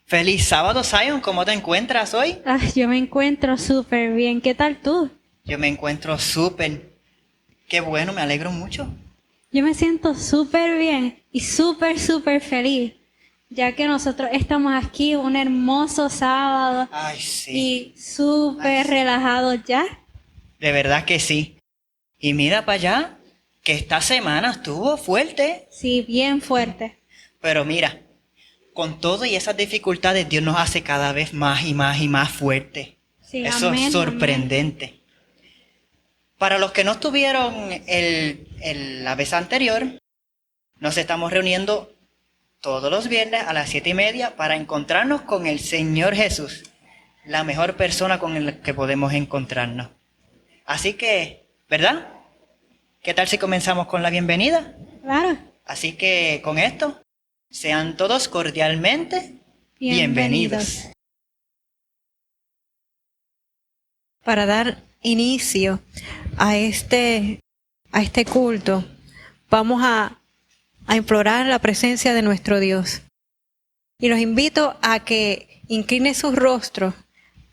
Feliz sábado, Zion. ¿Cómo te encuentras hoy? Yo me encuentro súper bien. ¿Qué tal tú? Yo me encuentro súper. Qué bueno, me alegro mucho. Yo me siento súper bien y súper feliz, ya que nosotros estamos aquí un hermoso sábado Ay, sí. y súper relajados ya. De verdad que sí. Y mira para allá, que esta semana estuvo fuerte. Sí, bien fuerte. Pero mira, con todo y esas dificultades, Dios nos hace cada vez más y más y más fuertes. Sí, Eso amén, es sorprendente. Para los que no estuvieron la vez anterior, nos estamos reuniendo todos los viernes a las 7:30 para encontrarnos con el Señor Jesús, la mejor persona con la que podemos encontrarnos. Así que, ¿verdad? ¿Qué tal si comenzamos con la bienvenida? Claro. Así que con esto, sean todos cordialmente bienvenidos. Para dar inicio a este culto, vamos a implorar la presencia de nuestro Dios. Y los invito a que incline sus rostros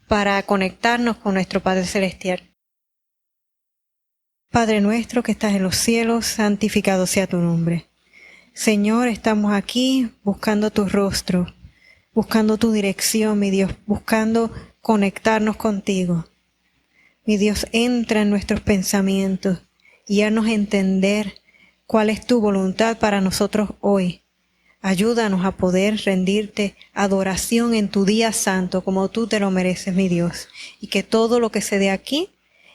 para conectarnos con nuestro Padre Celestial. Padre nuestro que estás en los cielos, santificado sea tu nombre. Señor, estamos aquí buscando tu rostro, buscando tu dirección, mi Dios, buscando conectarnos contigo. Mi Dios, entra en nuestros pensamientos y haznos entender cuál es tu voluntad para nosotros hoy. Ayúdanos a poder rendirte adoración en tu día santo como tú te lo mereces, mi Dios. Y que todo lo que se dé aquí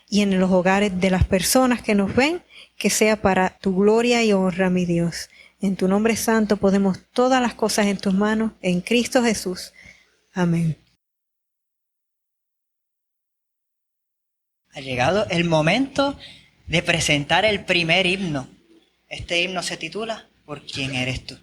y en los hogares de las personas que nos ven, que sea para tu gloria y honra, mi Dios. En tu nombre santo ponemos todas las cosas en tus manos, en Cristo Jesús. Amén. Ha llegado el momento de presentar el primer himno. Este himno se titula ¿Por quién eres tú?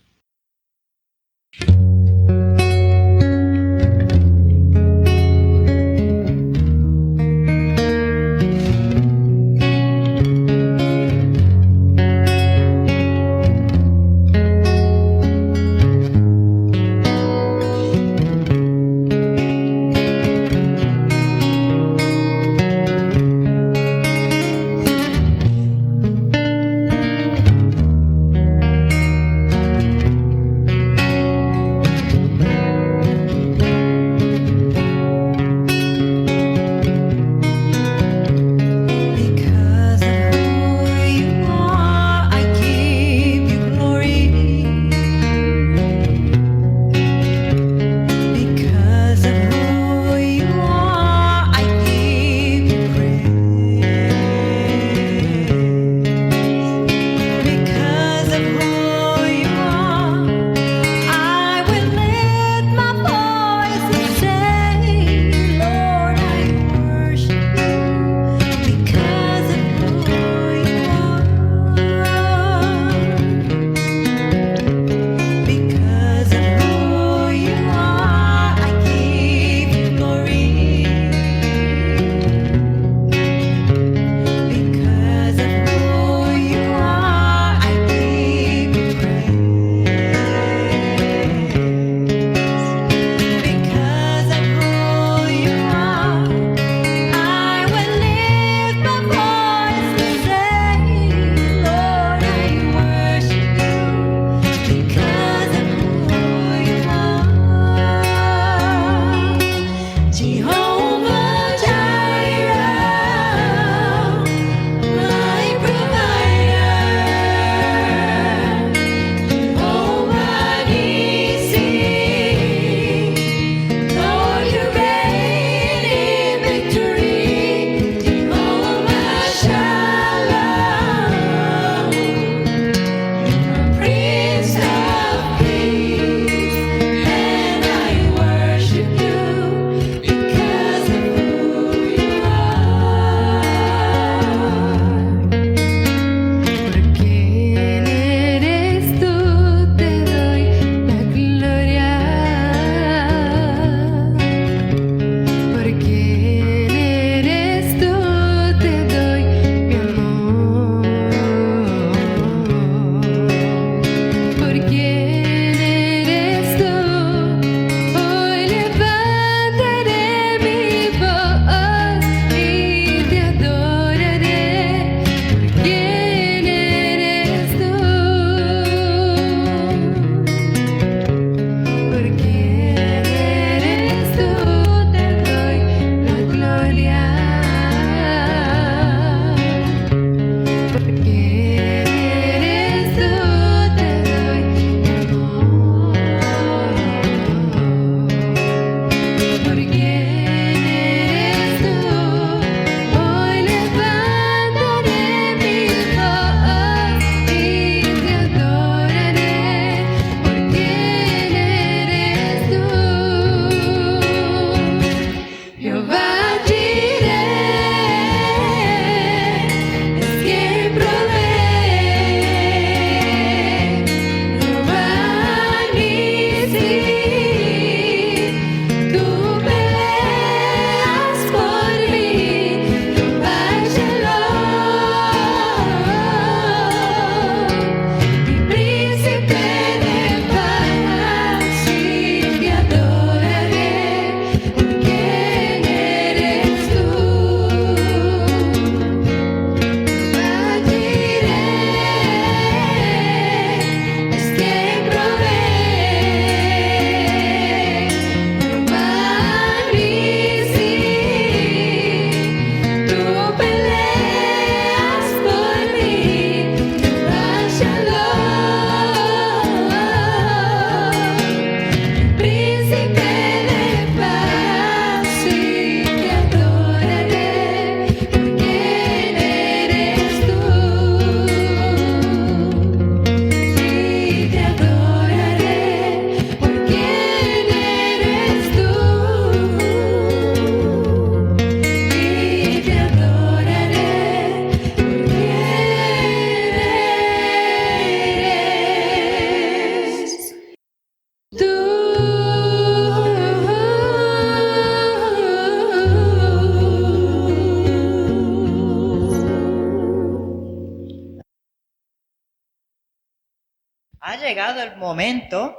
ha llegado el momento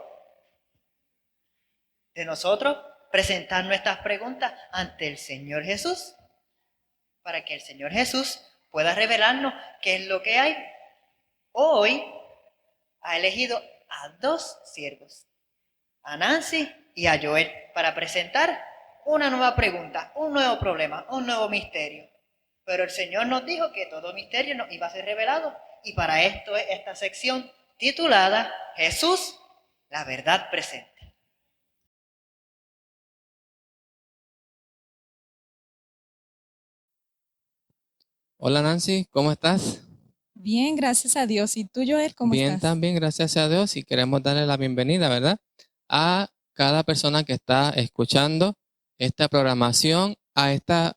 de nosotros presentar nuestras preguntas ante el Señor Jesús, para que el Señor Jesús pueda revelarnos qué es lo que hay. Hoy ha elegido a 2 siervos, a Nancy y a Joel, para presentar una nueva pregunta, un nuevo problema, un nuevo misterio. Pero el Señor nos dijo que todo misterio nos iba a ser revelado, y para esto es esta sección titulada Jesús, la verdad presente. Hola Nancy, ¿cómo estás? Bien, gracias a Dios. ¿Y tú, Joel, cómo Bien, estás? también, gracias a Dios, y queremos darle la bienvenida, ¿verdad? A cada persona que está escuchando esta programación, a este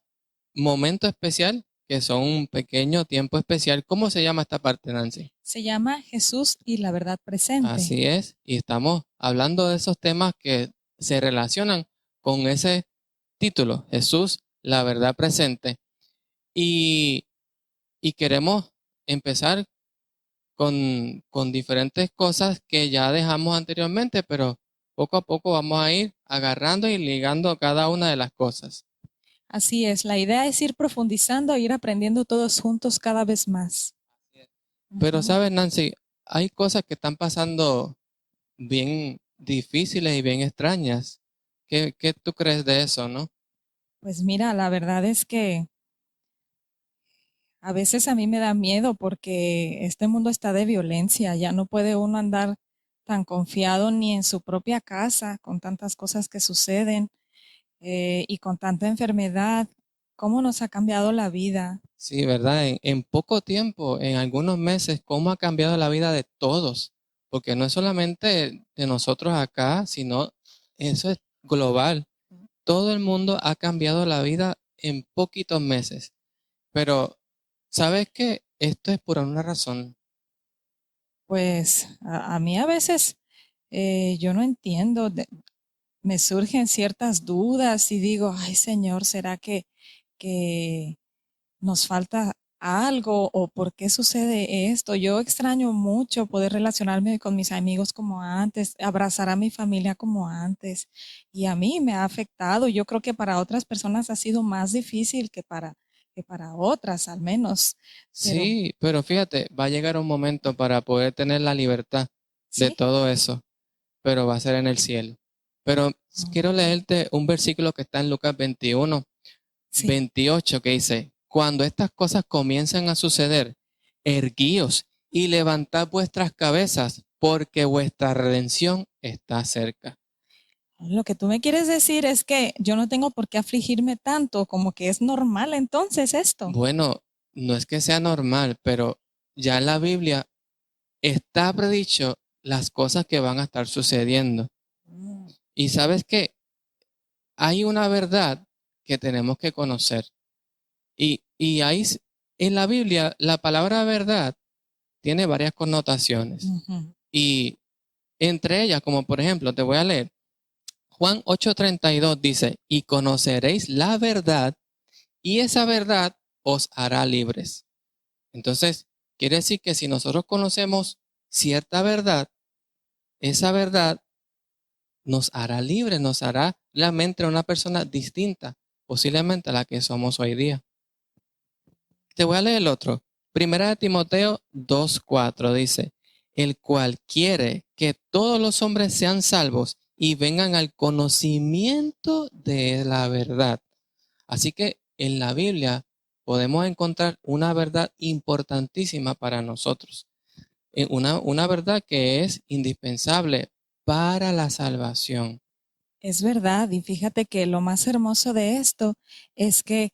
momento especial, que son un pequeño tiempo especial. ¿Cómo se llama esta parte, Nancy? Se llama Jesús y la verdad presente. Así es, y estamos hablando de esos temas que se relacionan con ese título, Jesús, la verdad presente. Y, y queremos empezar con diferentes cosas que ya dejamos anteriormente, pero poco a poco vamos a ir agarrando y ligando cada una de las cosas. Así es, la idea es ir profundizando e ir aprendiendo todos juntos cada vez más. Pero, Ujú. ¿sabes, Nancy? Hay cosas que están pasando bien difíciles y bien extrañas. ¿Qué tú crees de eso, no? Pues mira, la verdad es que a veces a mí me da miedo porque este mundo está de violencia, ya no puede uno andar tan confiado ni en su propia casa con tantas cosas que suceden y con tanta enfermedad. ¿Cómo nos ha cambiado la vida? Sí, ¿verdad? En poco tiempo, en algunos meses, ¿cómo ha cambiado la vida de todos? Porque no es solamente de nosotros acá, sino eso es global. Todo el mundo ha cambiado la vida en poquitos meses. Pero, ¿sabes qué? Esto es por una razón. Pues a mí a veces yo no entiendo, me surgen ciertas dudas y digo, ay Señor, ¿será que nos falta algo o por qué sucede esto? Yo extraño mucho poder relacionarme con mis amigos como antes, abrazar a mi familia como antes, y a mí me ha afectado. Yo creo que para otras personas ha sido más difícil que para otras, al menos. Pero Sí, pero fíjate, va a llegar un momento para poder tener la libertad de sí, todo eso, pero va a ser en el cielo. Pero quiero mm, leerte un versículo que está en Lucas 21, sí. 28, que dice: cuando estas cosas comiencen a suceder, erguíos y levantad vuestras cabezas, porque vuestra redención está cerca. Lo que tú me quieres decir es que yo no tengo por qué afligirme tanto, como que es normal entonces esto. Bueno, no es que sea normal, pero ya en la Biblia está predicho las cosas que van a estar sucediendo. Mm, Y sabes que hay una verdad que tenemos que conocer. Y ahí en la Biblia la palabra verdad tiene varias connotaciones. ujú. Y entre ellas, como por ejemplo, te voy a leer, Juan 8:32 dice: y conoceréis la verdad, y esa verdad os hará libres. Entonces, quiere decir que si nosotros conocemos cierta verdad, esa verdad nos hará libres, nos hará realmente una persona distinta, posiblemente a la que somos hoy día. Te voy a leer el otro. Primera de Timoteo 2:4 dice: el cual quiere que todos los hombres sean salvos y vengan al conocimiento de la verdad. Así que en la Biblia podemos encontrar una verdad importantísima para nosotros. Una verdad que es indispensable para la salvación. Es verdad, y fíjate que lo más hermoso de esto es que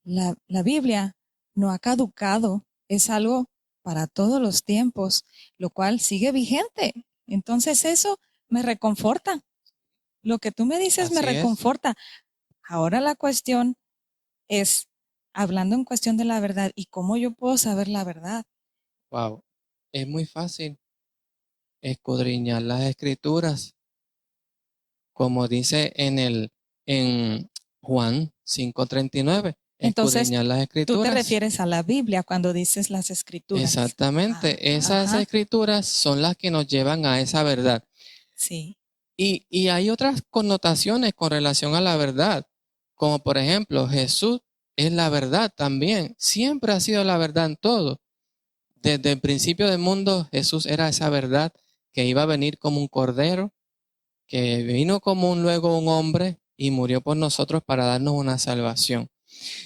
la Biblia no ha caducado, es algo para todos los tiempos, lo cual sigue vigente. Entonces eso me reconforta. Lo que tú me dices me Así es. reconforta. Ahora la cuestión es, hablando en cuestión de la verdad, ¿y cómo yo puedo saber la verdad? Wow. Es muy fácil escudriñar las escrituras, como dice en Juan 5:39. Entonces, escudriñar las tú escrituras. te refieres a la Biblia cuando dices las escrituras. Exactamente. Esas Ajá. escrituras son las que nos llevan a esa verdad. Sí. Y hay otras connotaciones con relación a la verdad, como por ejemplo, Jesús es la verdad también. Siempre ha sido la verdad en todo. Desde el principio del mundo, Jesús era esa verdad que iba a venir como un cordero, que vino como luego un hombre y murió por nosotros para darnos una salvación.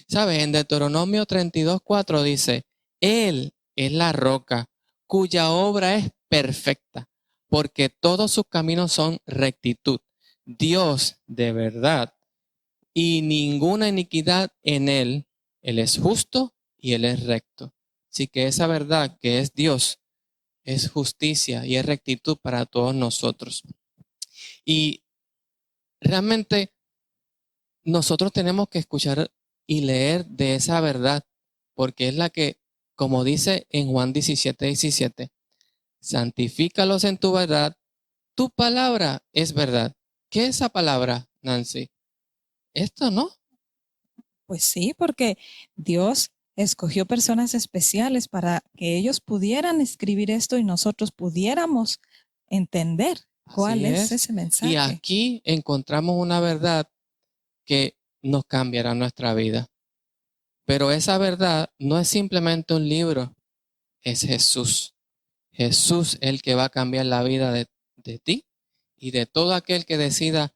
¿Sabes? En Deuteronomio 32:4 dice, Él es la roca cuya obra es perfecta, porque todos sus caminos son rectitud. Dios de verdad y ninguna iniquidad en Él. Él es justo y Él es recto. Así que esa verdad que es Dios es justicia y es rectitud para todos nosotros. Y realmente nosotros tenemos que escuchar y leer de esa verdad, porque es la que, como dice en Juan 17:17, santifícalos en tu verdad, tu palabra es verdad. ¿Qué es esa palabra, Nancy? Esto, ¿no? Pues sí, porque Dios escogió personas especiales para que ellos pudieran escribir esto y nosotros pudiéramos entender cuál Así es ese Y mensaje. aquí encontramos una verdad que nos cambiará nuestra vida. Pero esa verdad no es simplemente un libro, es Jesús. Jesús es el que va a cambiar la vida de ti y de todo aquel que decida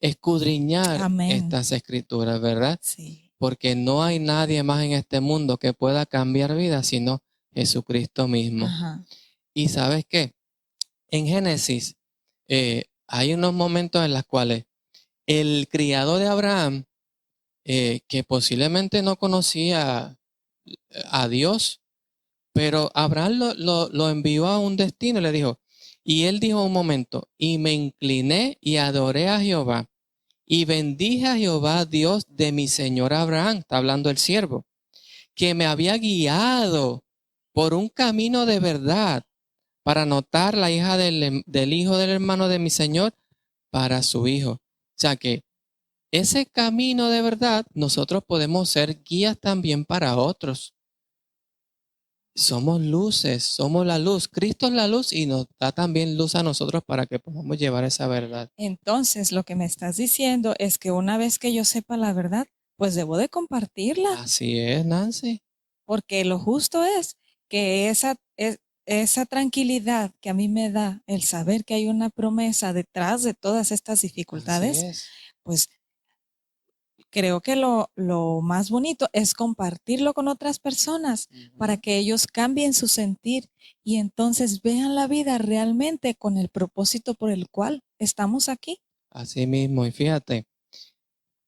escudriñar Amén. estas escrituras, ¿verdad? Sí. Porque no hay nadie más en este mundo que pueda cambiar vidas sino Jesucristo mismo. Ajá. Y ¿sabes qué? En Génesis hay unos momentos en los cuales el criado de Abraham, que posiblemente no conocía a Dios, pero Abraham lo envió a un destino y le dijo, y él dijo un momento, y me incliné y adoré a Jehová, y bendije a Jehová, Dios de mi señor Abraham, está hablando el siervo, que me había guiado por un camino de verdad para anotar la hija del hijo del hermano de mi señor para su hijo. O sea que ese camino de verdad, nosotros podemos ser guías también para otros. Somos luces, somos la luz. Cristo es la luz y nos da también luz a nosotros para que podamos llevar esa verdad. Entonces, lo que me estás diciendo es que una vez que yo sepa la verdad, pues debo de compartirla, Así es, Nancy. porque lo justo es que esa tranquilidad que a mí me da el saber que hay una promesa detrás de todas estas Así dificultades, es. pues creo que lo más bonito es compartirlo con otras personas para que ellos cambien su sentir y entonces vean la vida realmente con el propósito por el cual estamos aquí. Así mismo. Y fíjate,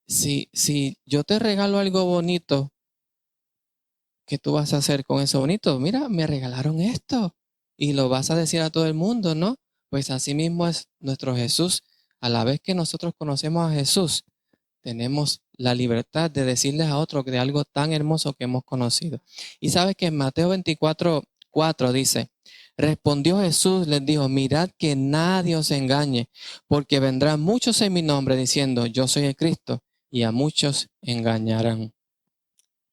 si yo te regalo algo bonito, ¿qué tú vas a hacer con eso bonito? Mira, me regalaron esto. Y lo vas a decir a todo el mundo, ¿no? Pues así mismo es nuestro Jesús. A la vez que nosotros conocemos a Jesús, tenemos la libertad de decirles a otros de algo tan hermoso que hemos conocido. Y sabes que en Mateo 24:4 dice, respondió Jesús, les dijo, mirad que nadie os engañe, porque vendrán muchos en mi nombre diciendo, yo soy el Cristo, y a muchos engañarán.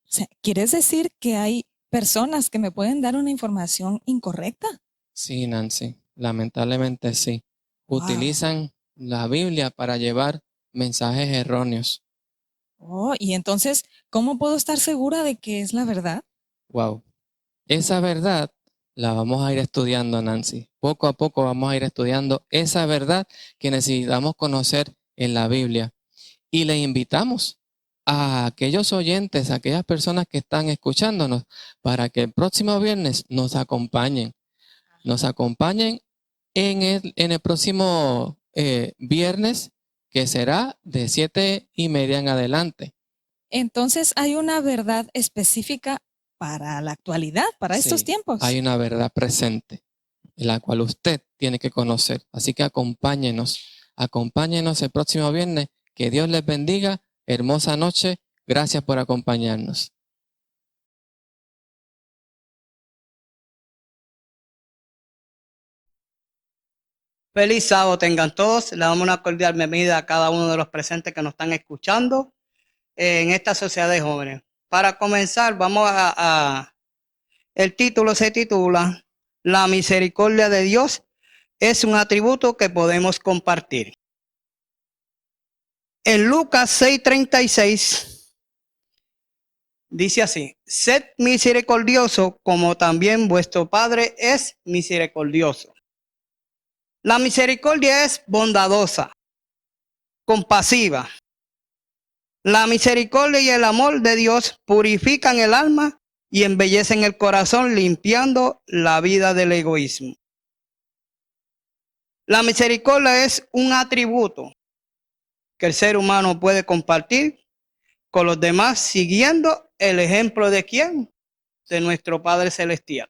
O sea, ¿quieres decir que hay personas que me pueden dar una información incorrecta? Sí, Nancy, lamentablemente sí. Wow. Utilizan la Biblia para llevar mensajes erróneos. Oh, y entonces, ¿cómo puedo estar segura de que es la verdad? Wow. Esa verdad la vamos a ir estudiando, Nancy. Poco a poco vamos a ir estudiando esa verdad que necesitamos conocer en la Biblia. Y le invitamos a aquellos oyentes, a aquellas personas que están escuchándonos, para que el próximo viernes nos acompañen. Nos acompañen en el próximo viernes, que será de 7:30 en adelante. Entonces, hay una verdad específica para la actualidad, para estos Sí, tiempos. hay una verdad presente, en la cual usted tiene que conocer. Así que acompáñenos el próximo viernes. Que Dios les bendiga. Hermosa noche. Gracias por acompañarnos. Feliz sábado tengan todos. Le damos una cordial bienvenida a cada uno de los presentes que nos están escuchando. en esta sociedad de jóvenes. Para comenzar, el título se titula La misericordia de Dios es un atributo que podemos compartir. En Lucas 6:36 dice así: sed misericordioso como también vuestro Padre es misericordioso. La misericordia es bondadosa, compasiva. La misericordia y el amor de Dios purifican el alma y embellecen el corazón, limpiando la vida del egoísmo. La misericordia es un atributo que el ser humano puede compartir con los demás, siguiendo el ejemplo de ¿quién? De nuestro Padre Celestial.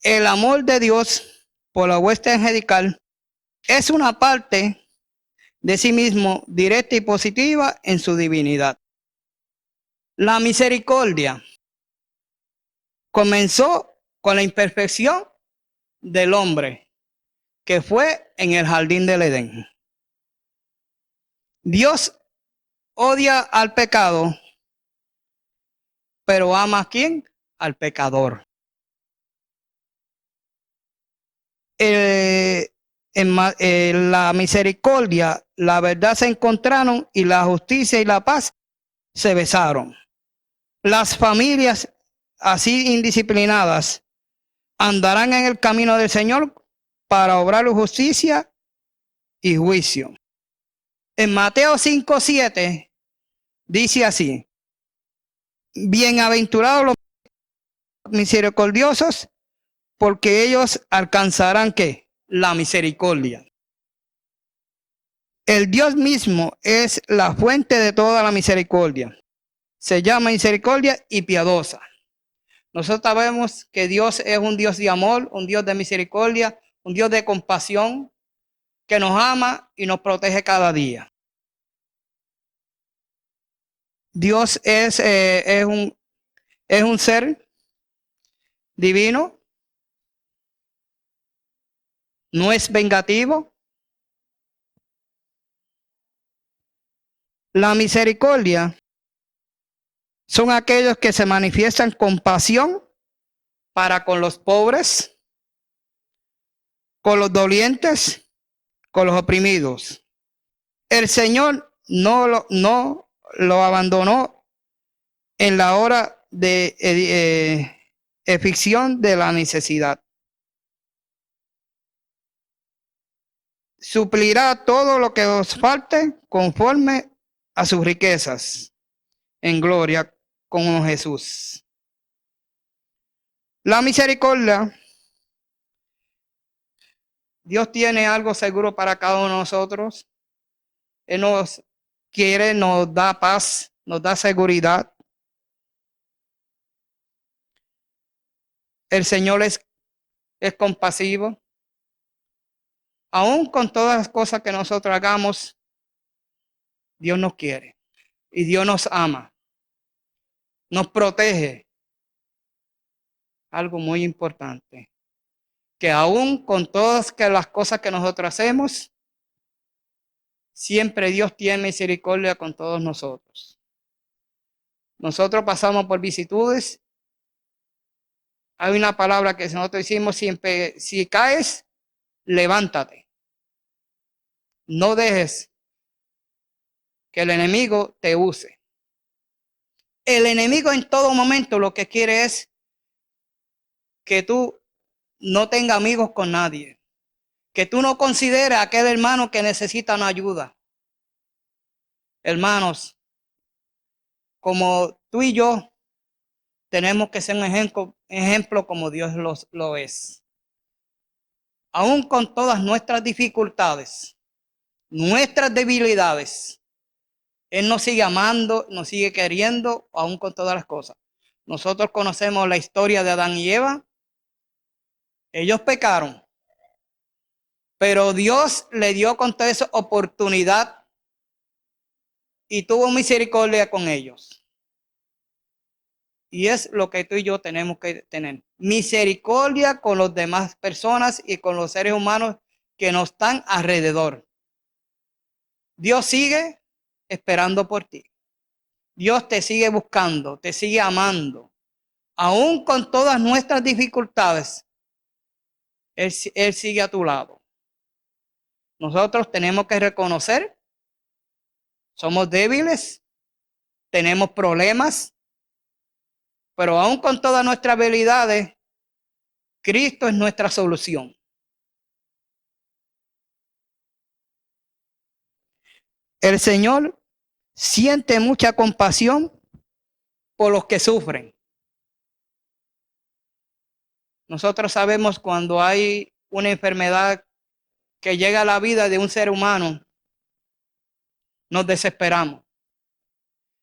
El amor de Dios por la hueste angelical es una parte de sí mismo directa y positiva en su divinidad. La misericordia comenzó con la imperfección del hombre, que fue en el jardín del Edén. Dios odia al pecado, pero ama ¿a quién? Al pecador. La misericordia, la verdad se encontraron y la justicia y la paz se besaron. Las familias así indisciplinadas andarán en el camino del Señor para obrar justicia y juicio. En Mateo 5:7 dice así: bienaventurados los misericordiosos, porque ellos alcanzarán ¿qué? La misericordia. El Dios mismo es la fuente de toda la misericordia. Se llama misericordia y piadosa. Nosotros sabemos que Dios es un Dios de amor, un Dios de misericordia, un Dios de compasión, que nos ama y nos protege cada día. Dios es un ser divino, no es vengativo. La misericordia son aquellos que se manifiestan compasión para con los pobres, con los dolientes, con los oprimidos. El Señor no lo abandonó en la hora de aflicción de la necesidad. Suplirá todo lo que os falte conforme a sus riquezas en gloria con Jesús. La misericordia, Dios tiene algo seguro para cada uno de nosotros. Él nos quiere, nos da paz, nos da seguridad. El Señor es compasivo. Aún con todas las cosas que nosotros hagamos, Dios nos quiere y Dios nos ama, nos protege. Algo muy importante, que aún con todas las cosas que nosotros hacemos, siempre Dios tiene misericordia con todos nosotros. Nosotros pasamos por vicisitudes. Hay una palabra que nosotros decimos siempre: si caes, levántate. No dejes que el enemigo te use. El enemigo en todo momento lo que quiere es que tú no tengas amigos con nadie, que tú no consideres a aquel hermano que necesita una ayuda. Hermanos, como tú y yo tenemos que ser un ejemplo como Dios lo es. Aún con todas nuestras dificultades, nuestras debilidades, Él nos sigue amando, nos sigue queriendo, aún con todas las cosas. Nosotros conocemos la historia de Adán y Eva. Ellos pecaron, pero Dios le dio con toda esa oportunidad y tuvo misericordia con ellos. Y es lo que tú y yo tenemos que tener: misericordia con las demás personas y con los seres humanos que nos están alrededor. Dios sigue esperando por ti. Dios te sigue buscando, te sigue amando. Aún con todas nuestras dificultades, Él sigue a tu lado. Nosotros tenemos que reconocer, somos débiles, tenemos problemas, pero aún con todas nuestras habilidades, Cristo es nuestra solución. El Señor siente mucha compasión por los que sufren. Nosotros sabemos cuando hay una enfermedad que llega a la vida de un ser humano, nos desesperamos.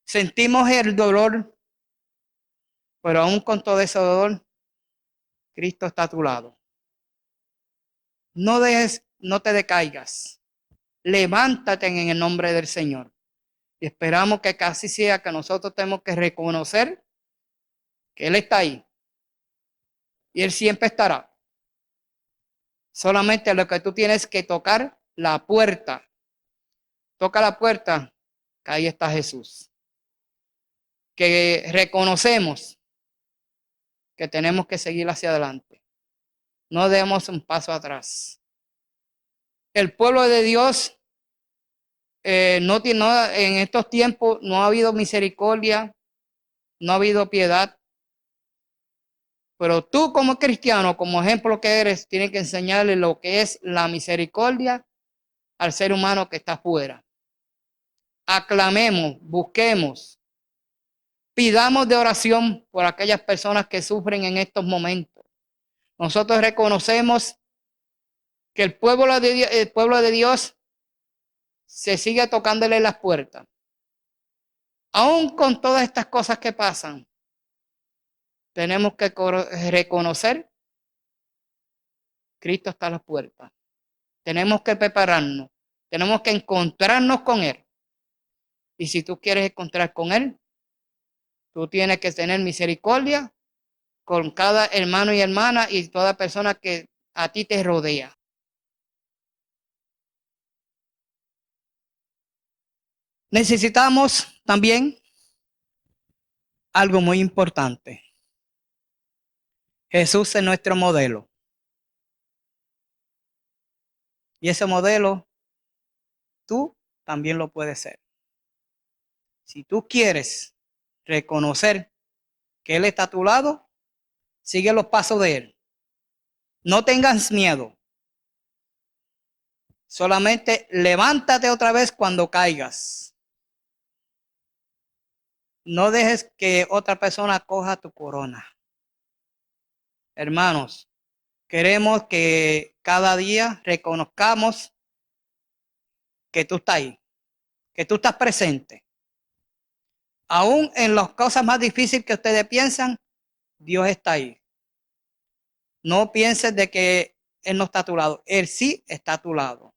Sentimos el dolor, pero aún con todo ese dolor, Cristo está a tu lado. No te decaigas. Levántate en el nombre del Señor. Y esperamos que casi sea que nosotros tenemos que reconocer que Él está ahí. Y Él siempre estará. Solamente lo que tú tienes que tocar la puerta. Toca la puerta, que ahí está Jesús. Que reconocemos que tenemos que seguir hacia adelante. No demos un paso atrás. El pueblo de Dios en estos tiempos no ha habido misericordia, no ha habido piedad. Pero tú como cristiano, como ejemplo que eres, tienes que enseñarle lo que es la misericordia al ser humano que está afuera. Aclamemos, busquemos, pidamos de oración por aquellas personas que sufren en estos momentos. Nosotros reconocemos que el pueblo de Dios se sigue tocándole las puertas. Aún con todas estas cosas que pasan, tenemos que reconocer Cristo está a las puertas. Tenemos que prepararnos. Tenemos que encontrarnos con Él. Y si tú quieres encontrar con Él, tú tienes que tener misericordia con cada hermano y hermana y toda persona que a ti te rodea. Necesitamos también algo muy importante. Jesús es nuestro modelo. Y ese modelo, tú también lo puedes ser. Si tú quieres reconocer que Él está a tu lado, sigue los pasos de Él. No tengas miedo. Solamente levántate otra vez cuando caigas. No dejes que otra persona coja tu corona. Hermanos, queremos que cada día reconozcamos que tú estás ahí, que tú estás presente. Aún en las cosas más difíciles que ustedes piensan, Dios está ahí. No pienses de que Él no está a tu lado. Él sí está a tu lado.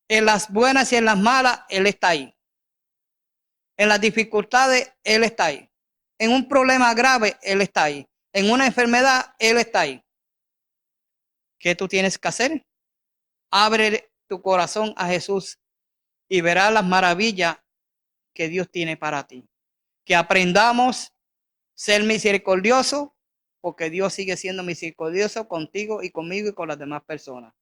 En las buenas y en las malas, Él está ahí. En las dificultades, Él está ahí. En un problema grave, Él está ahí. En una enfermedad, Él está ahí. ¿Qué tú tienes que hacer? Abre tu corazón a Jesús y verás las maravillas que Dios tiene para ti. Que aprendamos a ser misericordiosos, porque Dios sigue siendo misericordioso contigo y conmigo y con las demás personas.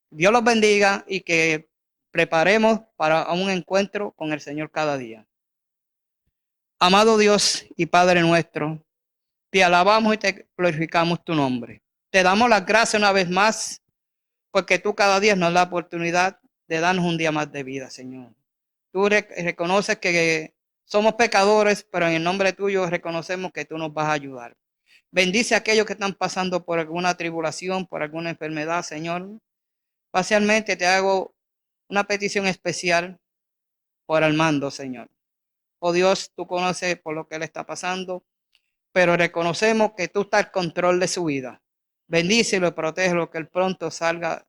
Dios los bendiga y que preparemos para un encuentro con el Señor cada día. Amado Dios y Padre nuestro, te alabamos y te glorificamos tu nombre. Te damos las gracias una vez más, porque tú cada día nos das la oportunidad de darnos un día más de vida, Señor. Tú reconoces que somos pecadores, pero en el nombre tuyo reconocemos que tú nos vas a ayudar. Bendice a aquellos que están pasando por alguna tribulación, por alguna enfermedad, Señor. Parcialmente te hago una petición especial por Armando, Señor. Oh Dios, tú conoces por lo que él está pasando, pero reconocemos que tú estás al control de su vida. Bendícelo y protégelo, que él pronto salga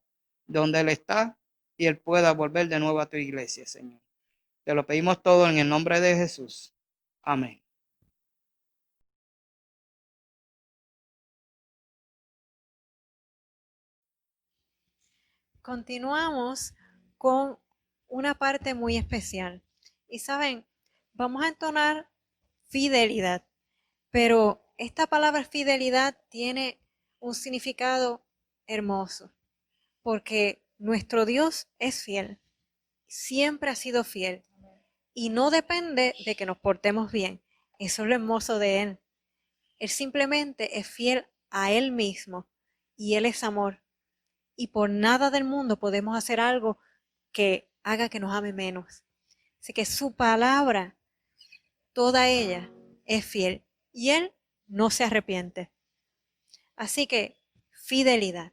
de donde él está y él pueda volver de nuevo a tu iglesia, Señor. Te lo pedimos todo en el nombre de Jesús. Amén. Continuamos con una parte muy especial. Y saben, vamos a entonar fidelidad, pero esta palabra fidelidad tiene un significado hermoso, porque nuestro Dios es fiel, siempre ha sido fiel y no depende de que nos portemos bien. Eso es lo hermoso de Él. Él simplemente es fiel a Él mismo y Él es amor. Y por nada del mundo podemos hacer algo que haga que nos ame menos. Así que su palabra, toda ella, es fiel y Él no se arrepiente. Así que fidelidad.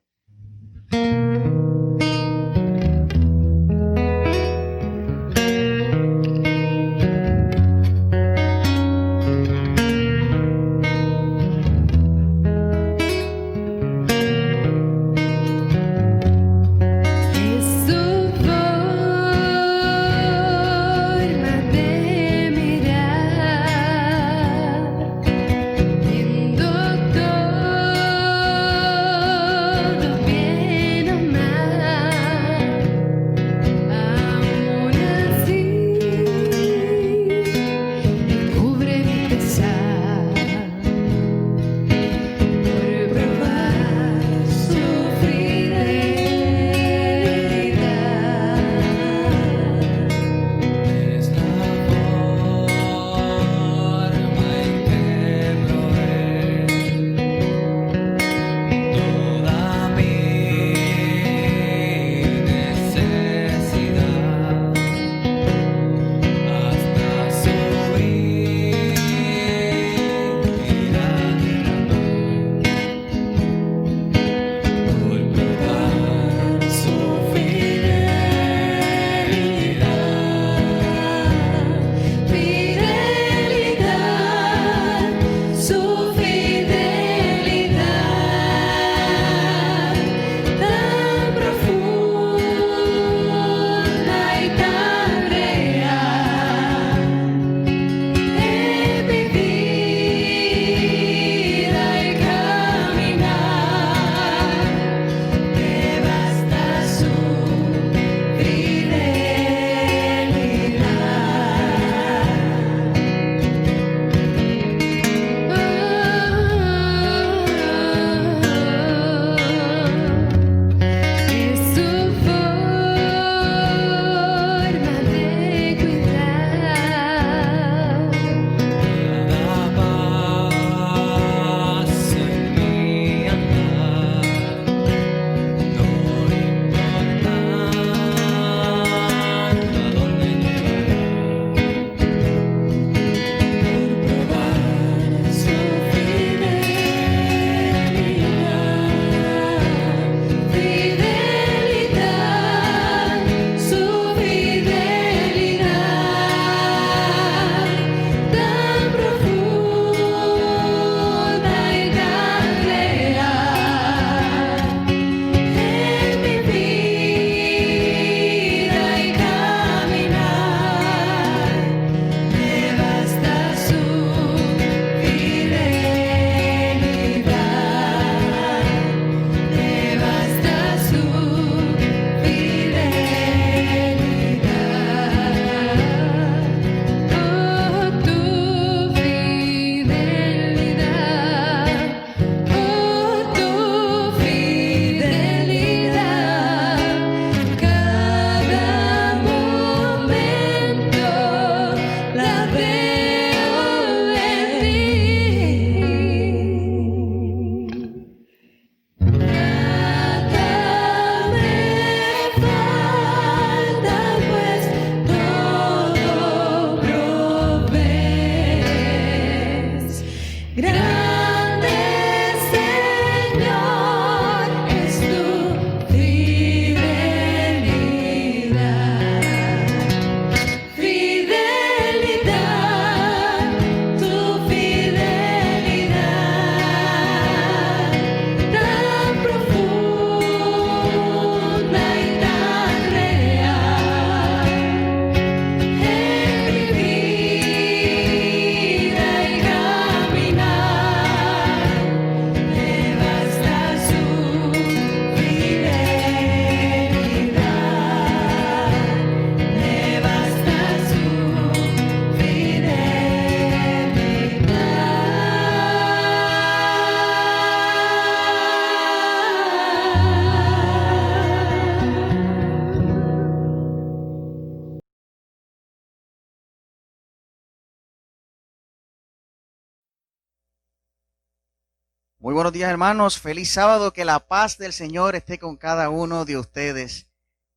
Muy buenos días, hermanos. Feliz sábado. Que la paz del Señor esté con cada uno de ustedes.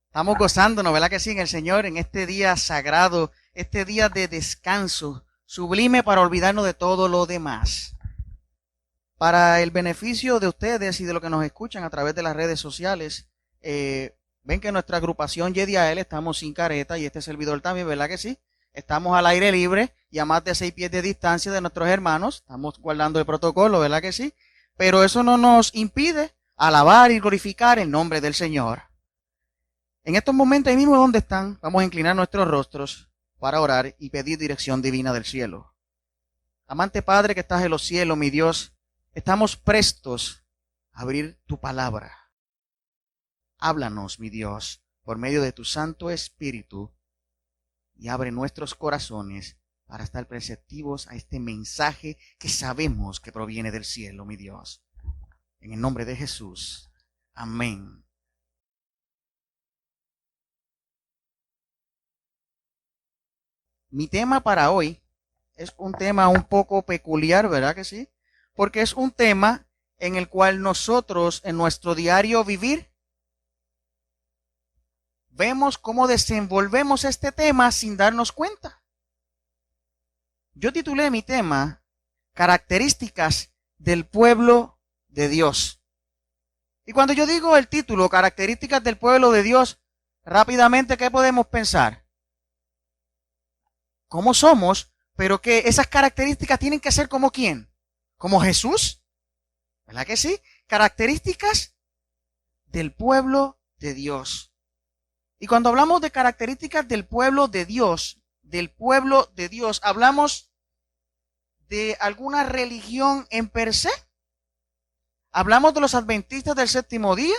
Estamos gozándonos, ¿verdad que sí? En el Señor, en este día sagrado, este día de descanso, sublime para olvidarnos de todo lo demás. Para el beneficio de ustedes y de los que nos escuchan a través de las redes sociales, ven que nuestra agrupación Yediael estamos sin careta y este servidor también, ¿verdad que sí? Estamos al aire libre y a más de 6 pies de distancia de nuestros hermanos. Estamos guardando el protocolo, ¿verdad que sí? Pero eso no nos impide alabar y glorificar el nombre del Señor. En estos momentos, ahí mismo donde están, vamos a inclinar nuestros rostros para orar y pedir dirección divina del cielo. Amante Padre que estás en los cielos, mi Dios, estamos prestos a abrir tu palabra. Háblanos, mi Dios, por medio de tu Santo Espíritu y abre nuestros corazones para estar receptivos a este mensaje que sabemos que proviene del cielo, mi Dios. En el nombre de Jesús. Amén. Mi tema para hoy es un tema un poco peculiar, ¿verdad que sí? Porque es un tema en el cual nosotros en nuestro diario vivir vemos cómo desenvolvemos este tema sin darnos cuenta. Yo titulé mi tema Características del pueblo de Dios. Y cuando yo digo el título Características del pueblo de Dios, rápidamente, ¿qué podemos pensar? ¿Cómo somos? Pero que esas características tienen que ser como ¿quién? ¿Como Jesús? ¿Verdad que sí? Características del pueblo de Dios. Y cuando hablamos de características del pueblo de Dios, ¿hablamos de alguna religión en per se? ¿Hablamos de los adventistas del séptimo día?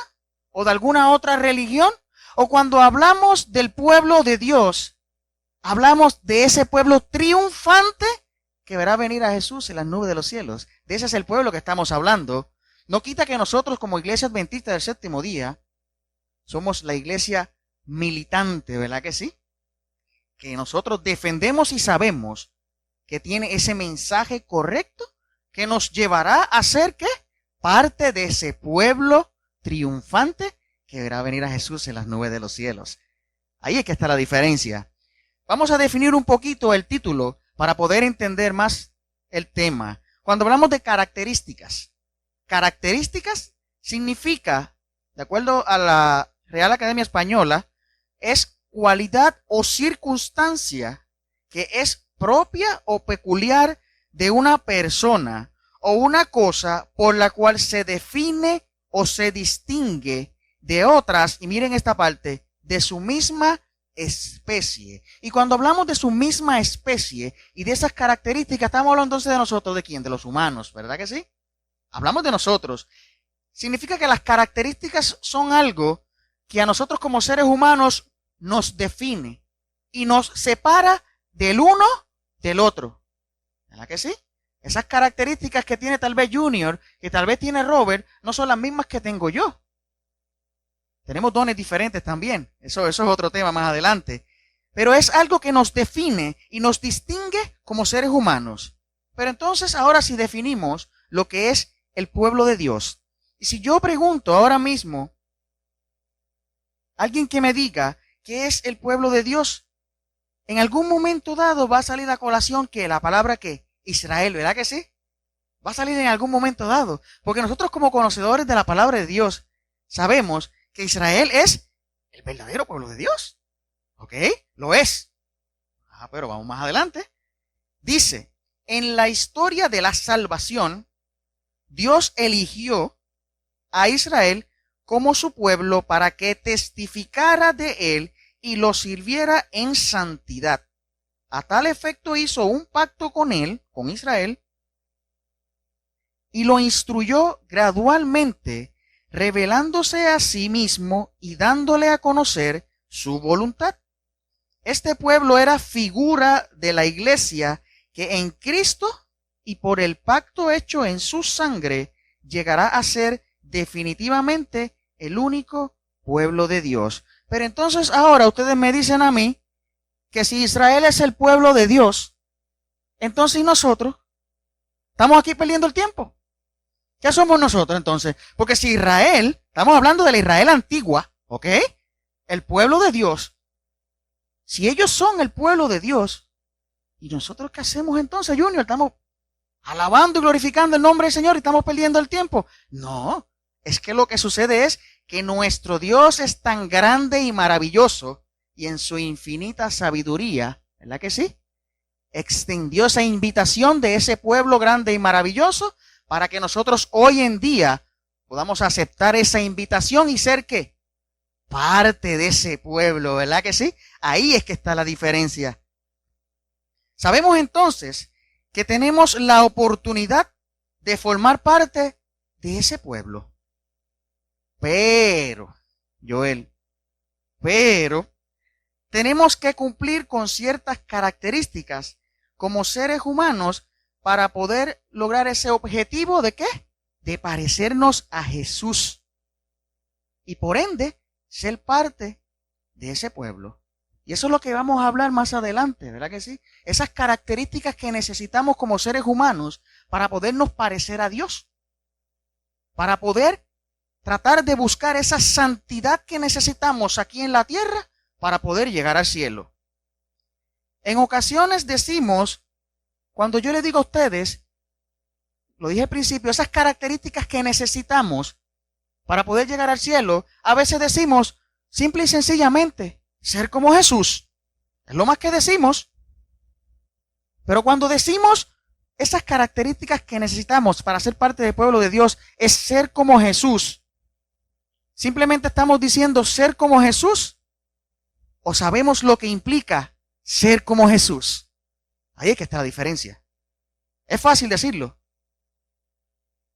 ¿O de alguna otra religión? ¿O cuando hablamos del pueblo de Dios, hablamos de ese pueblo triunfante que verá venir a Jesús en las nubes de los cielos? De ese es el pueblo que estamos hablando. No quita que nosotros como iglesia adventista del séptimo día somos la iglesia militante, ¿verdad que sí? Que nosotros defendemos y sabemos que tiene ese mensaje correcto que nos llevará a ser ¿qué? Parte de ese pueblo triunfante que verá venir a Jesús en las nubes de los cielos. Ahí es que está la diferencia. Vamos a definir un poquito el título para poder entender más el tema. Cuando hablamos de características significa, de acuerdo a la Real Academia Española, es cualidad o circunstancia que es propia o peculiar de una persona o una cosa por la cual se define o se distingue de otras, y miren esta parte, de su misma especie. Y cuando hablamos de su misma especie y de esas características, estamos hablando entonces de nosotros, ¿de quién? De los humanos, ¿verdad que sí? Hablamos de nosotros. Significa que las características son algo que a nosotros como seres humanos nos define y nos separa del uno del otro. ¿Verdad que sí? Esas características que tiene tal vez Junior, que tal vez tiene Robert, no son las mismas que tengo yo. Tenemos dones diferentes también. Eso es otro tema más adelante. Pero es algo que nos define y nos distingue como seres humanos. Pero entonces ahora sí definimos lo que es el pueblo de Dios. Y si yo pregunto ahora mismo, alguien que me diga qué es el pueblo de Dios, en algún momento dado va a salir a colación que la palabra que Israel, ¿verdad que sí? Va a salir en algún momento dado. Porque nosotros como conocedores de la palabra de Dios sabemos que Israel es el verdadero pueblo de Dios. ¿Ok? Lo es. Pero vamos más adelante. Dice, en la historia de la salvación, Dios eligió a Israel como su pueblo para que testificara de él y lo sirviera en santidad. A tal efecto hizo un pacto con él, con Israel, y lo instruyó gradualmente, revelándose a sí mismo y dándole a conocer su voluntad. Este pueblo era figura de la iglesia que en Cristo y por el pacto hecho en su sangre llegará a ser definitivamente el único pueblo de Dios. Pero entonces ahora ustedes me dicen a mí que si Israel es el pueblo de Dios, entonces nosotros estamos aquí perdiendo el tiempo. ¿Qué somos nosotros entonces? Porque si Israel, estamos hablando de la Israel antigua, ¿ok? El pueblo de Dios. Si ellos son el pueblo de Dios, ¿y nosotros qué hacemos entonces, Junior? Estamos alabando y glorificando el nombre del Señor y estamos perdiendo el tiempo. No, es que lo que sucede es que nuestro Dios es tan grande y maravilloso y en su infinita sabiduría, ¿verdad que sí? Extendió esa invitación de ese pueblo grande y maravilloso para que nosotros hoy en día podamos aceptar esa invitación y ser ¿qué? Parte de ese pueblo, ¿verdad que sí? Ahí es que está la diferencia. Sabemos entonces que tenemos la oportunidad de formar parte de ese pueblo. Pero, Joel, tenemos que cumplir con ciertas características como seres humanos para poder lograr ese objetivo de ¿qué? De parecernos a Jesús. Y por ende, ser parte de ese pueblo. Y eso es lo que vamos a hablar más adelante, ¿verdad que sí? Esas características que necesitamos como seres humanos para podernos parecer a Dios. Para poder tratar de buscar esa santidad que necesitamos aquí en la tierra para poder llegar al cielo. En ocasiones decimos, cuando yo le digo a ustedes, lo dije al principio, esas características que necesitamos para poder llegar al cielo, a veces decimos, simple y sencillamente, ser como Jesús. Es lo más que decimos. Pero cuando decimos esas características que necesitamos para ser parte del pueblo de Dios, es ser como Jesús. Simplemente estamos diciendo ser como Jesús, o sabemos lo que implica ser como Jesús. Ahí es que está la diferencia. Es fácil decirlo.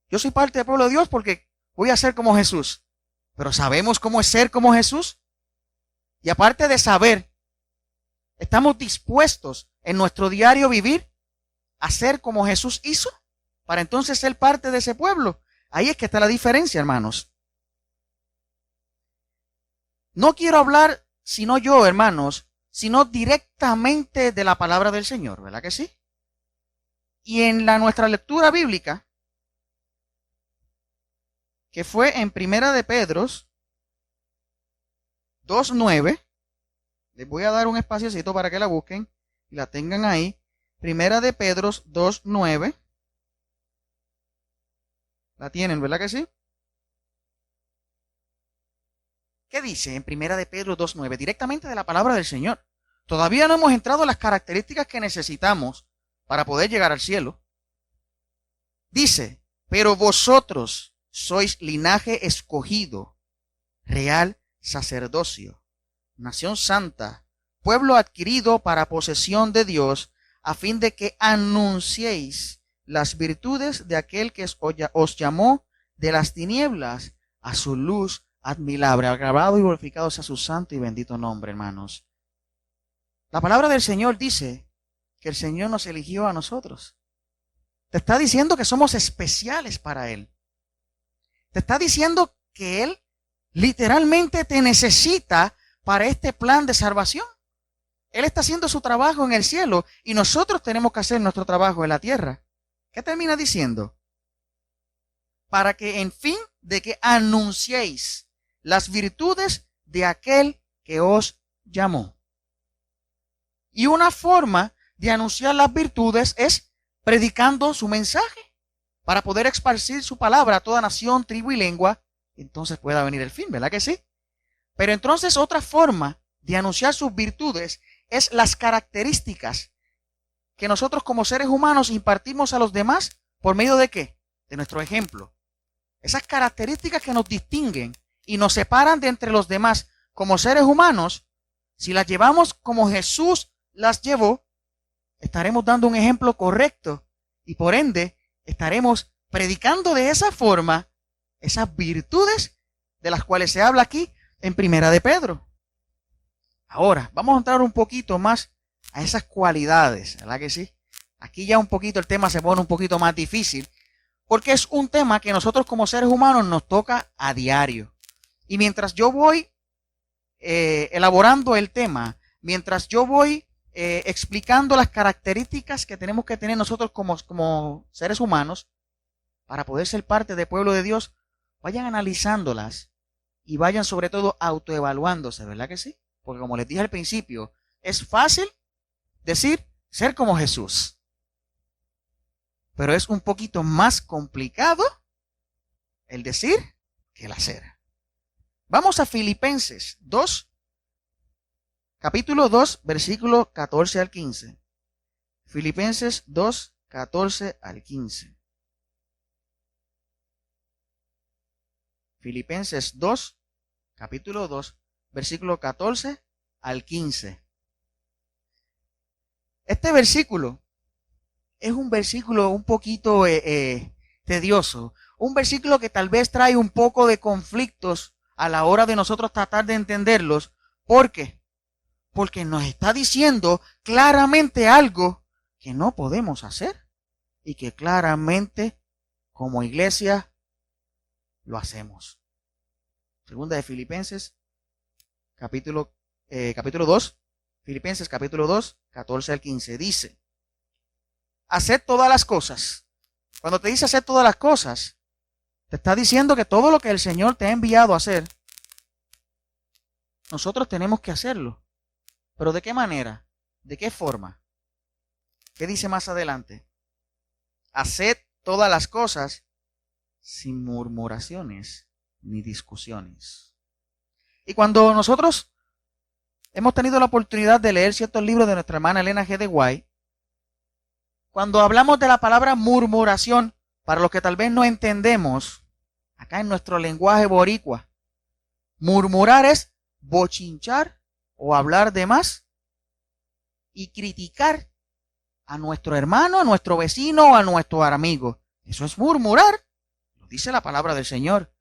Yo soy parte del pueblo de Dios porque voy a ser como Jesús. Pero ¿sabemos cómo es ser como Jesús? Y aparte de saber, ¿estamos dispuestos en nuestro diario vivir a ser como Jesús hizo? Para entonces ser parte de ese pueblo. Ahí es que está la diferencia, hermanos. No quiero hablar, sino yo, hermanos, sino directamente de la palabra del Señor, ¿verdad que sí? Y en nuestra lectura bíblica, que fue en Primera de Pedro 2:9, les voy a dar un espaciocito para que la busquen y la tengan ahí. Primera de Pedro 2:9. La tienen, ¿verdad que sí? ¿Qué dice en Primera de Pedro 2:9? Directamente de la palabra del Señor. Todavía no hemos entrado en las características que necesitamos para poder llegar al cielo. Dice, pero vosotros sois linaje escogido, real sacerdocio, nación santa, pueblo adquirido para posesión de Dios, a fin de que anunciéis las virtudes de aquel que os llamó de las tinieblas a su luz admirable. Alabado y glorificado sea su santo y bendito nombre, hermanos. La palabra del Señor dice que el Señor nos eligió a nosotros. Te está diciendo que somos especiales para Él. Te está diciendo que Él literalmente te necesita para este plan de salvación. Él está haciendo su trabajo en el cielo y nosotros tenemos que hacer nuestro trabajo en la tierra. ¿Qué termina diciendo? Para que en fin de que anunciéis las virtudes de aquel que os llamó. Y una forma de anunciar las virtudes es predicando su mensaje para poder esparcir su palabra a toda nación, tribu y lengua. Entonces pueda venir el fin, ¿verdad que sí? Pero entonces otra forma de anunciar sus virtudes es las características que nosotros como seres humanos impartimos a los demás por medio de ¿qué? De nuestro ejemplo. Esas características que nos distinguen y nos separan de entre los demás como seres humanos, si las llevamos como Jesús las llevó, estaremos dando un ejemplo correcto y por ende estaremos predicando de esa forma esas virtudes de las cuales se habla aquí en Primera de Pedro. Ahora, vamos a entrar un poquito más a esas cualidades, ¿verdad que sí? Aquí ya un poquito el tema se pone un poquito más difícil, porque es un tema que nosotros como seres humanos nos toca a diario. Y mientras yo voy elaborando el tema, mientras yo voy explicando las características que tenemos que tener nosotros como seres humanos, para poder ser parte del pueblo de Dios, vayan analizándolas y vayan sobre todo autoevaluándose, ¿verdad que sí? Porque como les dije al principio, es fácil decir ser como Jesús, pero es un poquito más complicado el decir que el hacer. Vamos a Filipenses 2, capítulo 2, versículo 14 al 15. Filipenses 2, 14 al 15. Filipenses 2, capítulo 2, versículo 14 al 15. Este versículo es un versículo un poquito tedioso, un versículo que tal vez trae un poco de conflictos a la hora de nosotros tratar de entenderlos. ¿Por qué? Porque nos está diciendo claramente algo que no podemos hacer y que claramente como iglesia lo hacemos. Segunda de Filipenses, capítulo 2, Filipenses capítulo 2, 14 al 15, dice: haced todas las cosas. Cuando te dice hacer todas las cosas, te está diciendo que todo lo que el Señor te ha enviado a hacer, nosotros tenemos que hacerlo. ¿Pero de qué manera? ¿De qué forma? ¿Qué dice más adelante? Haced todas las cosas sin murmuraciones ni discusiones. Y cuando nosotros hemos tenido la oportunidad de leer ciertos libros de nuestra hermana Elena G. de White, cuando hablamos de la palabra murmuración, para los que tal vez no entendemos, acá en nuestro lenguaje boricua, murmurar es bochinchar o hablar de más y criticar a nuestro hermano, a nuestro vecino o a nuestro amigo. Eso es murmurar, lo dice la palabra del Señor.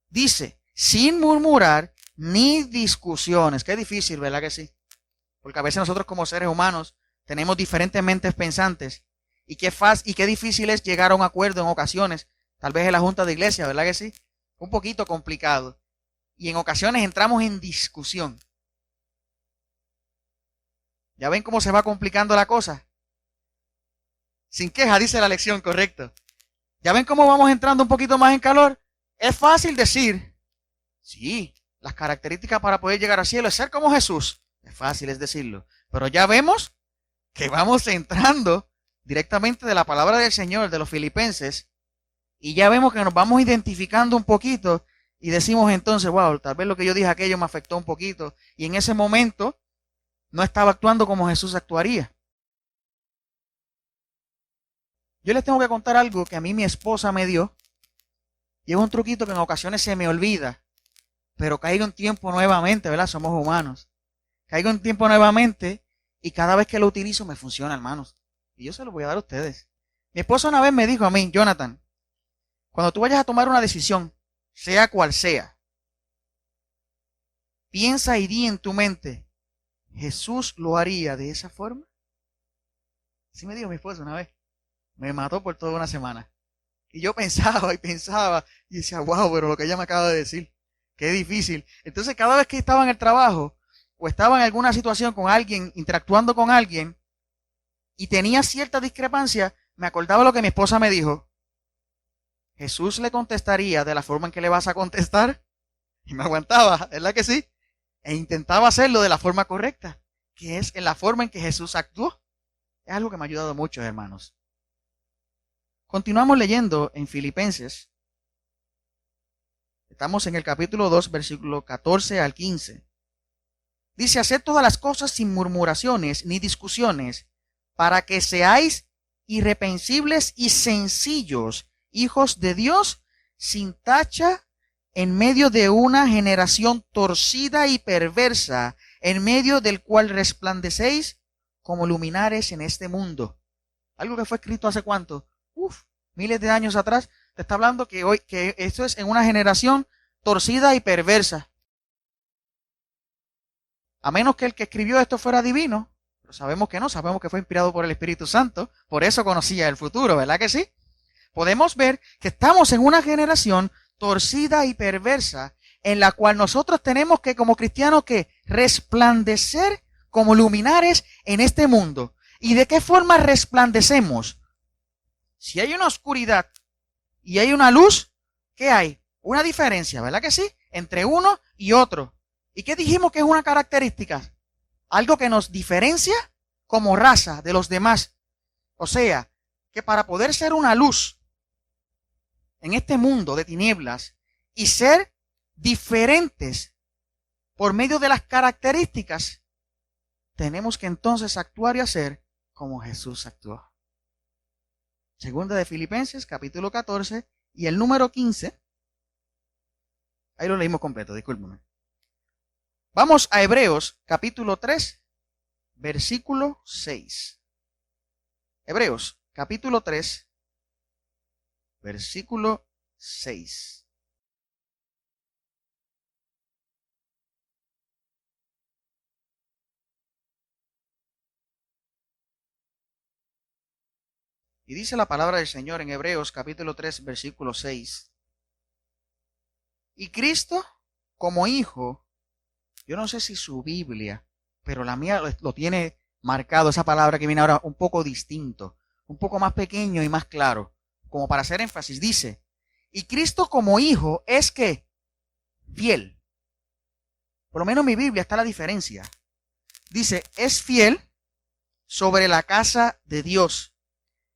Dice, sin murmurar ni discusiones. Qué difícil, ¿verdad que sí? Porque a veces nosotros como seres humanos tenemos diferentes mentes pensantes y qué difícil es llegar a un acuerdo en ocasiones, tal vez en la junta de iglesia, ¿verdad que sí? Un poquito complicado. Y en ocasiones entramos en discusión. ¿Ya ven cómo se va complicando la cosa? Sin queja, dice la lección, correcto. ¿Ya ven cómo vamos entrando un poquito más en calor? Es fácil decir, sí, las características para poder llegar al cielo es ser como Jesús. Es fácil es decirlo. Pero ya vemos que vamos entrando directamente de la palabra del Señor, de los Filipenses, y ya vemos que nos vamos identificando un poquito y decimos entonces, wow, tal vez lo que yo dije aquello me afectó un poquito, y en ese momento no estaba actuando como Jesús actuaría. Yo les tengo que contar algo que a mí mi esposa me dio, y es un truquito que en ocasiones se me olvida, pero caigo en tiempo nuevamente, ¿verdad? Somos humanos. Caigo en tiempo nuevamente y cada vez que lo utilizo me funciona, hermanos. Y yo se lo voy a dar a ustedes. Mi esposa una vez me dijo a mí, Jonathan, cuando tú vayas a tomar una decisión, sea cual sea, piensa y di en tu mente, ¿Jesús lo haría de esa forma? Así me dijo mi esposa una vez. Me mató por toda una semana. Y yo pensaba y decía, wow, pero lo que ella me acaba de decir, qué difícil. Entonces cada vez que estaba en el trabajo o estaba en alguna situación con alguien, interactuando con alguien, y tenía cierta discrepancia, me acordaba lo que mi esposa me dijo. Jesús le contestaría de la forma en que le vas a contestar. Y me aguantaba, ¿verdad que sí? E intentaba hacerlo de la forma correcta, que es en la forma en que Jesús actuó. Es algo que me ha ayudado mucho, hermanos. Continuamos leyendo en Filipenses. Estamos en el capítulo 2, versículo 14 al 15. Dice, haced todas las cosas sin murmuraciones ni discusiones, para que seáis irreprensibles y sencillos, hijos de Dios, sin tacha, en medio de una generación torcida y perversa, en medio del cual resplandecéis como luminares en este mundo. Algo que fue escrito hace cuánto, miles de años atrás. Te está hablando que hoy, que esto es en una generación torcida y perversa. A menos que el que escribió esto fuera divino, pero sabemos que no, sabemos que fue inspirado por el Espíritu Santo, por eso conocía el futuro, ¿verdad que sí? Podemos ver que estamos en una generación torcida y perversa, en la cual nosotros tenemos que, como cristianos, que resplandecer como luminares en este mundo. ¿Y de qué forma resplandecemos? Si hay una oscuridad y hay una luz, ¿qué hay? Una diferencia, ¿verdad que sí? Entre uno y otro. ¿Y qué dijimos que es una característica? Algo que nos diferencia como raza de los demás. O sea, que para poder ser una luz en este mundo de tinieblas y ser diferentes por medio de las características, tenemos que entonces actuar y hacer como Jesús actuó. Segunda de Filipenses, capítulo 14 y el número 15. Ahí lo leímos completo, discúlpeme. Vamos a Hebreos, capítulo 3, versículo 6. Hebreos, capítulo 3, versículo 6. Y dice la palabra del Señor en Hebreos capítulo 3, versículo 6. Y Cristo como hijo, yo no sé si su Biblia, pero la mía lo tiene marcado, esa palabra que viene ahora un poco distinto, un poco más pequeño y más claro, como para hacer énfasis. Dice, y Cristo como hijo es que fiel. Por lo menos en mi Biblia está la diferencia. Dice, es fiel sobre la casa de Dios.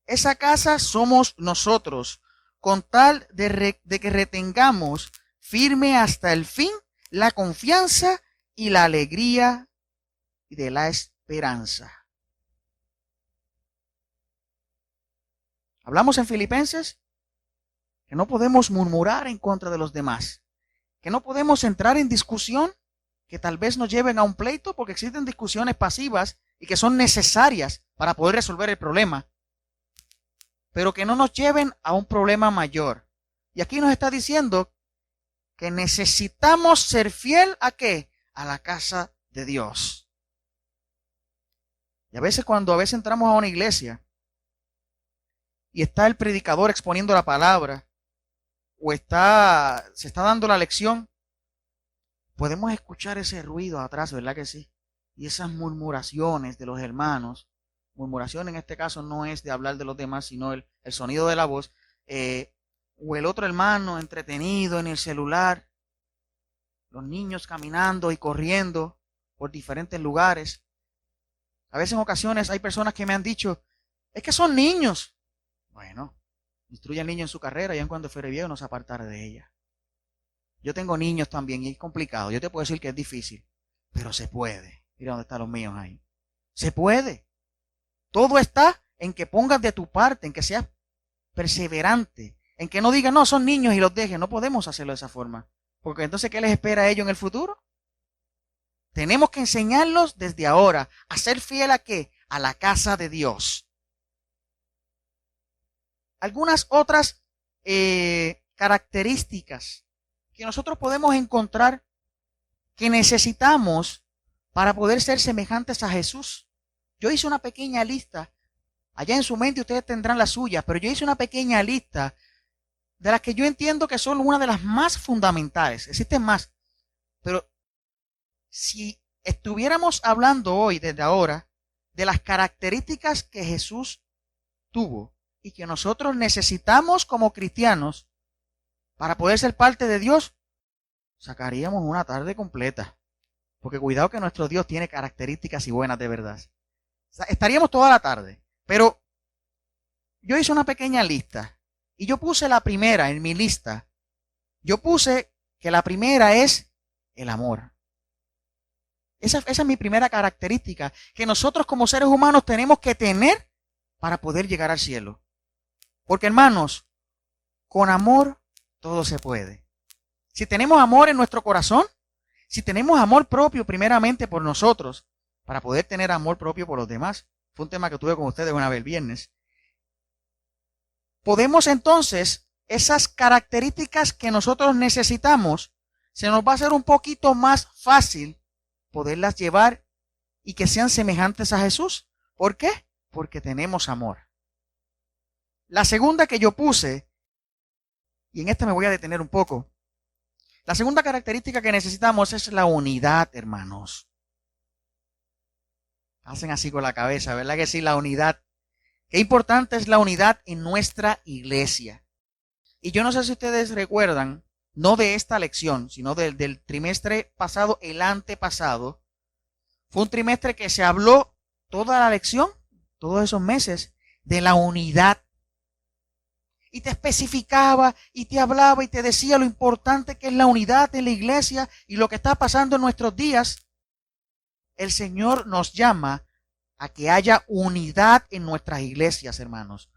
Esa casa somos nosotros, con tal de que retengamos firme hasta el fin la confianza y la alegría de la esperanza. Hablamos en Filipenses que no podemos murmurar en contra de los demás, que no podemos entrar en discusión que tal vez nos lleven a un pleito, porque existen discusiones pasivas y que son necesarias para poder resolver el problema, pero que no nos lleven a un problema mayor. Y aquí nos está diciendo que necesitamos ser fiel ¿a qué? A la casa de Dios. Y a veces cuando entramos a una iglesia y está el predicador exponiendo la palabra o se está dando la lección, podemos escuchar ese ruido atrás, ¿verdad que sí? Y esas murmuraciones de los hermanos. Murmuración en este caso no es de hablar de los demás, sino el sonido de la voz. O el otro hermano entretenido en el celular. Los niños caminando y corriendo por diferentes lugares. A veces en ocasiones hay personas que me han dicho, es que son niños. Bueno, instruye al niño en su carrera y en cuando fuere viejo no se apartará de ella. Yo tengo niños también y es complicado. Yo te puedo decir que es difícil, pero se puede. Mira dónde están los míos ahí. Se puede. Todo está en que pongas de tu parte, en que seas perseverante, en que no digas, no, son niños y los dejes. No podemos hacerlo de esa forma. Porque entonces, ¿qué les espera a ellos en el futuro? Tenemos que enseñarlos desde ahora a ser fiel ¿a qué? A la casa de Dios. Algunas otras características que nosotros podemos encontrar que necesitamos para poder ser semejantes a Jesús. Yo hice una pequeña lista. Allá en su mente ustedes tendrán la suya, pero yo hice una pequeña lista de las que yo entiendo que son una de las más fundamentales. Existen más, pero si estuviéramos hablando hoy, desde ahora, de las características que Jesús tuvo y que nosotros necesitamos como cristianos para poder ser parte de Dios, sacaríamos una tarde completa. Porque cuidado que nuestro Dios tiene características y buenas de verdad. O sea, estaríamos toda la tarde. Pero yo hice una pequeña lista y yo puse la primera en mi lista. Yo puse que la primera es el amor. Esa es mi primera característica que nosotros como seres humanos tenemos que tener para poder llegar al cielo. Porque hermanos, con amor todo se puede. Si tenemos amor en nuestro corazón, si tenemos amor propio primeramente por nosotros, para poder tener amor propio por los demás. Fue un tema que tuve con ustedes una vez el viernes. Podemos entonces, esas características que nosotros necesitamos, se nos va a hacer un poquito más fácil poderlas llevar y que sean semejantes a Jesús. ¿Por qué? Porque tenemos amor. La segunda que yo puse, y en esta me voy a detener un poco, la segunda característica que necesitamos es la unidad, hermanos. Hacen así con la cabeza, ¿verdad que sí? La unidad. Qué importante es la unidad en nuestra iglesia. Y yo no sé si ustedes recuerdan, no de esta lección, sino del trimestre pasado, el antepasado. Fue un trimestre que se habló toda la lección, todos esos meses, de la unidad. Y te especificaba y te hablaba y te decía lo importante que es la unidad en la iglesia y lo que está pasando en nuestros días. El Señor nos llama a que haya unidad en nuestras iglesias, hermanos.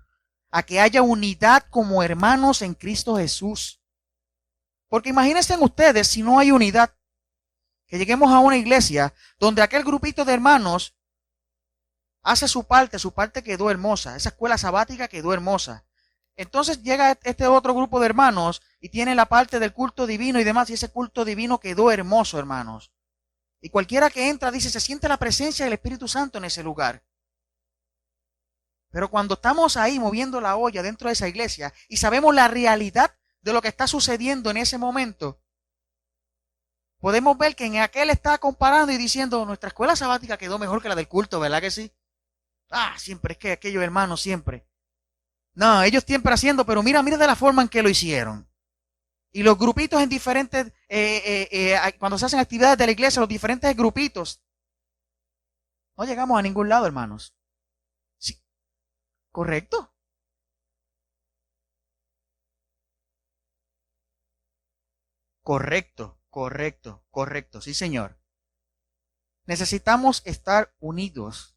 A que haya unidad como hermanos en Cristo Jesús. Porque imagínense ustedes si no hay unidad, que lleguemos a una iglesia donde aquel grupito de hermanos hace su parte quedó hermosa, esa escuela sabática quedó hermosa. Entonces llega este otro grupo de hermanos y tiene la parte del culto divino y demás, y ese culto divino quedó hermoso, hermanos. Y cualquiera que entra dice, se siente la presencia del Espíritu Santo en ese lugar. Pero cuando estamos ahí moviendo la olla dentro de esa iglesia y sabemos la realidad de lo que está sucediendo en ese momento, podemos ver que en aquel está comparando y diciendo, nuestra escuela sabática quedó mejor que la del culto, ¿verdad que sí? Siempre es que aquellos hermanos siempre. No, ellos siempre haciendo, pero mira de la forma en que lo hicieron. Y los grupitos en diferentes, cuando se hacen actividades de la iglesia, los diferentes grupitos, no llegamos a ningún lado, hermanos. Sí, ¿correcto? Correcto, sí, señor. Necesitamos estar unidos,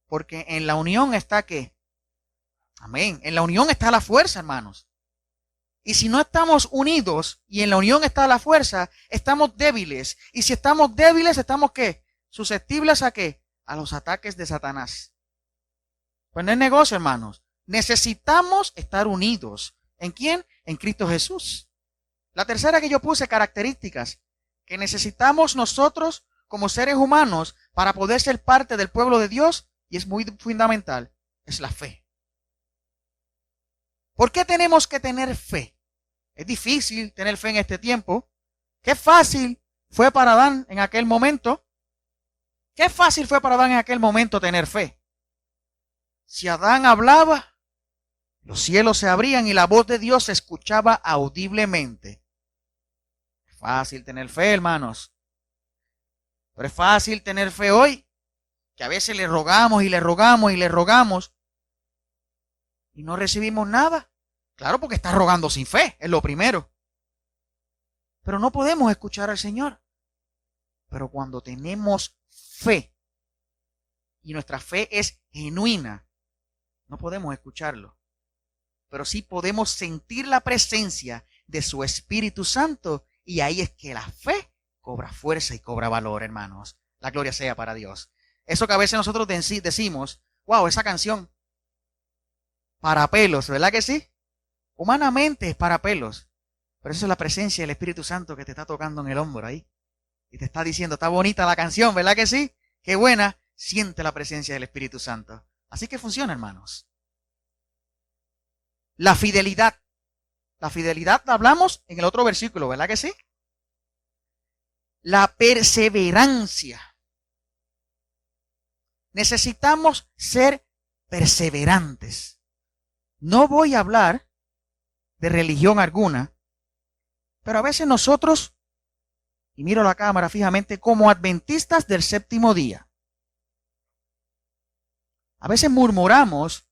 porque en la unión está ¿qué? Amén. En la unión está la fuerza, hermanos. Y si no estamos unidos y en la unión está la fuerza, estamos débiles. Y si estamos débiles, estamos ¿qué? Susceptibles ¿a qué? A los ataques de Satanás. Pues no es negocio, hermanos. Necesitamos estar unidos. ¿En quién? En Cristo Jesús. La tercera que yo puse, características que necesitamos nosotros como seres humanos para poder ser parte del pueblo de Dios, y es muy fundamental, es la fe. ¿Por qué tenemos que tener fe? Es difícil tener fe en este tiempo. Qué fácil fue para Adán en aquel momento. Qué fácil fue para Adán en aquel momento tener fe. Si Adán hablaba, los cielos se abrían y la voz de Dios se escuchaba audiblemente. Es fácil tener fe, hermanos. Pero es fácil tener fe hoy, que a veces le rogamos y no recibimos nada. Claro, porque está rogando sin fe, es lo primero. Pero no podemos escuchar al Señor. Pero cuando tenemos fe y nuestra fe es genuina, no podemos escucharlo. Pero sí podemos sentir la presencia de su Espíritu Santo, y ahí es que la fe cobra fuerza y cobra valor, hermanos. La gloria sea para Dios. Eso que a veces nosotros decimos, wow, esa canción, para pelos, ¿verdad que sí? Humanamente es para pelos, pero eso es la presencia del Espíritu Santo que te está tocando en el hombro ahí. Y te está diciendo, está bonita la canción, ¿verdad que sí? Qué buena, siente la presencia del Espíritu Santo. Así que funciona, hermanos. La fidelidad. La fidelidad la hablamos en el otro versículo, ¿verdad que sí? La perseverancia. Necesitamos ser perseverantes. No voy a hablar de religión alguna, pero a veces nosotros, y miro la cámara fijamente, como adventistas del séptimo día, a veces murmuramos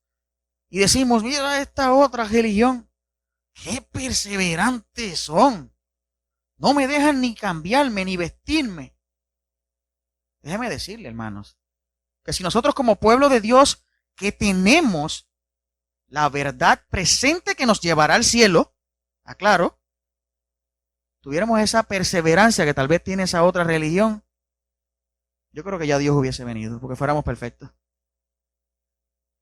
y decimos, mira esta otra religión, qué perseverantes son, no me dejan ni cambiarme ni vestirme. Déjeme decirle, hermanos, que si nosotros como pueblo de Dios que tenemos la verdad presente que nos llevará al cielo, aclaro, tuviéramos esa perseverancia que tal vez tiene esa otra religión, yo creo que ya Dios hubiese venido, porque fuéramos perfectos.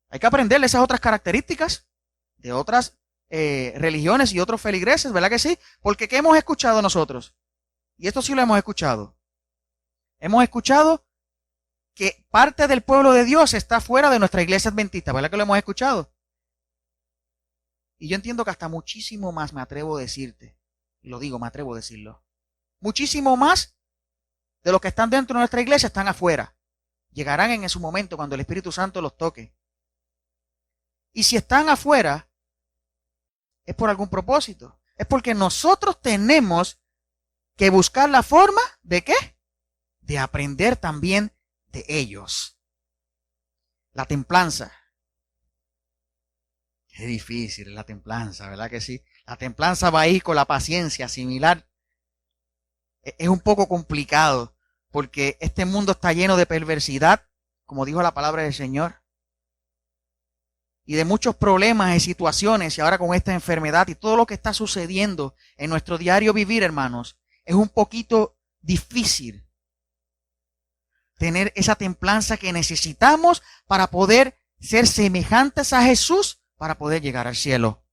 Hay que aprenderle esas otras características de otras religiones y otros feligreses, ¿verdad que sí? Porque ¿qué hemos escuchado nosotros? Y esto sí lo hemos escuchado. Hemos escuchado que parte del pueblo de Dios está fuera de nuestra iglesia adventista, ¿verdad que lo hemos escuchado? Y yo entiendo que hasta muchísimo más me atrevo a decirte, y lo digo, me atrevo a decirlo, muchísimo más de los que están dentro de nuestra iglesia están afuera. Llegarán en su momento cuando el Espíritu Santo los toque. Y si están afuera, es por algún propósito. Es porque nosotros tenemos que buscar la forma ¿de qué? De aprender también de ellos. La templanza. Qué difícil es la templanza, ¿verdad que sí? La templanza va ahí con la paciencia, similar. Es un poco complicado porque este mundo está lleno de perversidad, como dijo la palabra del Señor, y de muchos problemas y situaciones, y ahora con esta enfermedad y todo lo que está sucediendo en nuestro diario vivir, hermanos, es un poquito difícil tener esa templanza que necesitamos para poder ser semejantes a Jesús, para poder llegar al cielo.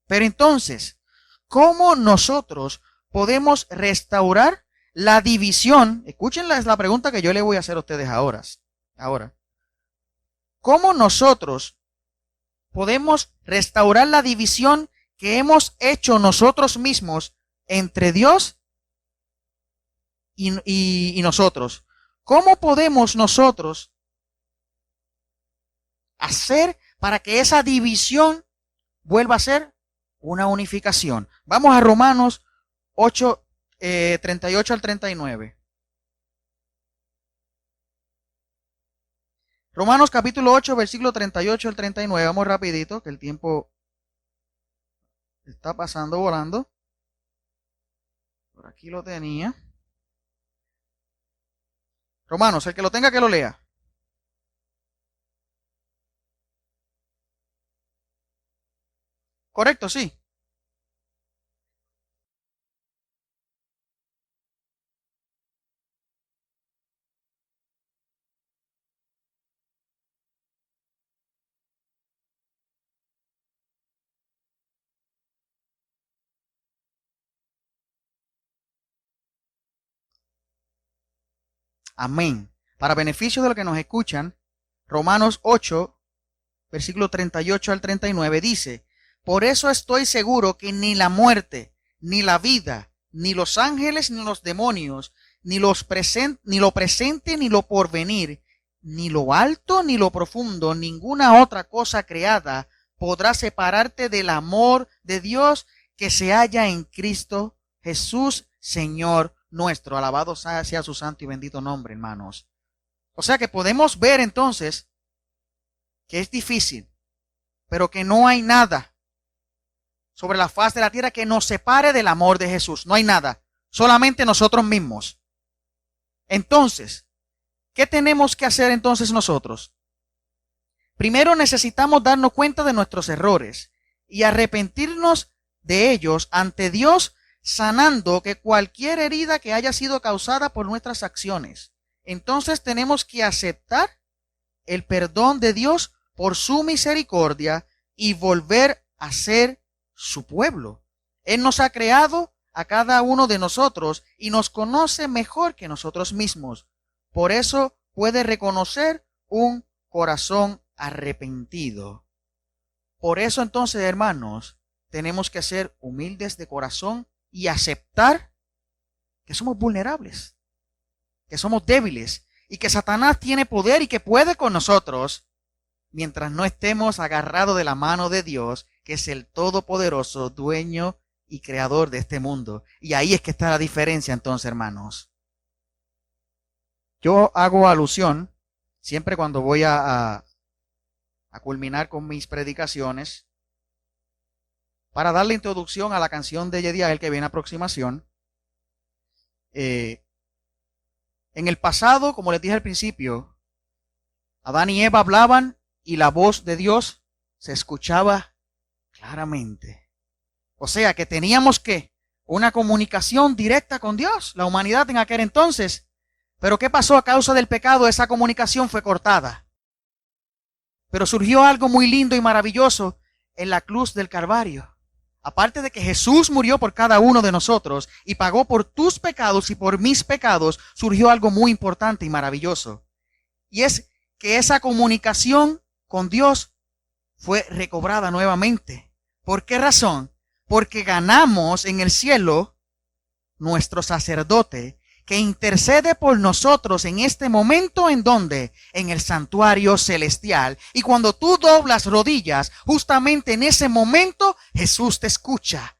Pero entonces, ¿cómo nosotros podemos restaurar la división? Escuchen la pregunta que yo le voy a hacer a ustedes ahora. ¿Cómo nosotros podemos restaurar la división que hemos hecho nosotros mismos entre Dios y nosotros? ¿Cómo podemos nosotros hacer para que esa división vuelva a ser una unificación? Vamos a Romanos 8, 38 al 39. Romanos capítulo 8, versículo 38 al 39. Vamos rapidito, que el tiempo está pasando volando. Por aquí lo tenía. Romanos, el que lo tenga que lo lea. Correcto, sí. Amén. Para beneficio de los que nos escuchan, Romanos 8, versículo 38 al 39 dice: por eso estoy seguro que ni la muerte, ni la vida, ni los ángeles, ni los demonios, ni lo presente, ni lo porvenir, ni lo alto, ni lo profundo, ninguna otra cosa creada podrá separarte del amor de Dios que se halla en Cristo Jesús, Señor nuestro. Alabado sea su santo y bendito nombre, hermanos. O sea que podemos ver entonces que es difícil, pero que no hay nada sobre la faz de la tierra que nos separe del amor de Jesús. No hay nada, solamente nosotros mismos. Entonces, ¿qué tenemos que hacer entonces nosotros? Primero necesitamos darnos cuenta de nuestros errores y arrepentirnos de ellos ante Dios, sanando que cualquier herida que haya sido causada por nuestras acciones. Entonces tenemos que aceptar el perdón de Dios por su misericordia y volver a ser su pueblo. Él nos ha creado a cada uno de nosotros y nos conoce mejor que nosotros mismos. Por eso puede reconocer un corazón arrepentido. Por eso entonces, hermanos, tenemos que ser humildes de corazón y aceptar que somos vulnerables, que somos débiles y que Satanás tiene poder y que puede con nosotros mientras no estemos agarrados de la mano de Dios, que es el todopoderoso dueño y creador de este mundo. Y ahí es que está la diferencia entonces, hermanos. Yo hago alusión siempre cuando voy a culminar con mis predicaciones, para darle introducción a la canción de Yediael que viene a aproximación. En el pasado, como les dije al principio, Adán y Eva hablaban y la voz de Dios se escuchaba claramente. O sea que teníamos una comunicación directa con Dios, la humanidad en aquel entonces. Pero ¿qué pasó? A causa del pecado, esa comunicación fue cortada. Pero surgió algo muy lindo y maravilloso en la cruz del Calvario. Aparte de que Jesús murió por cada uno de nosotros y pagó por tus pecados y por mis pecados, surgió algo muy importante y maravilloso. Y es que esa comunicación con Dios fue recobrada nuevamente. ¿Por qué razón? Porque ganamos en el cielo nuestro sacerdote, que intercede por nosotros en este momento, ¿en dónde? En el santuario celestial. Y cuando tú doblas rodillas, justamente en ese momento Jesús te escucha.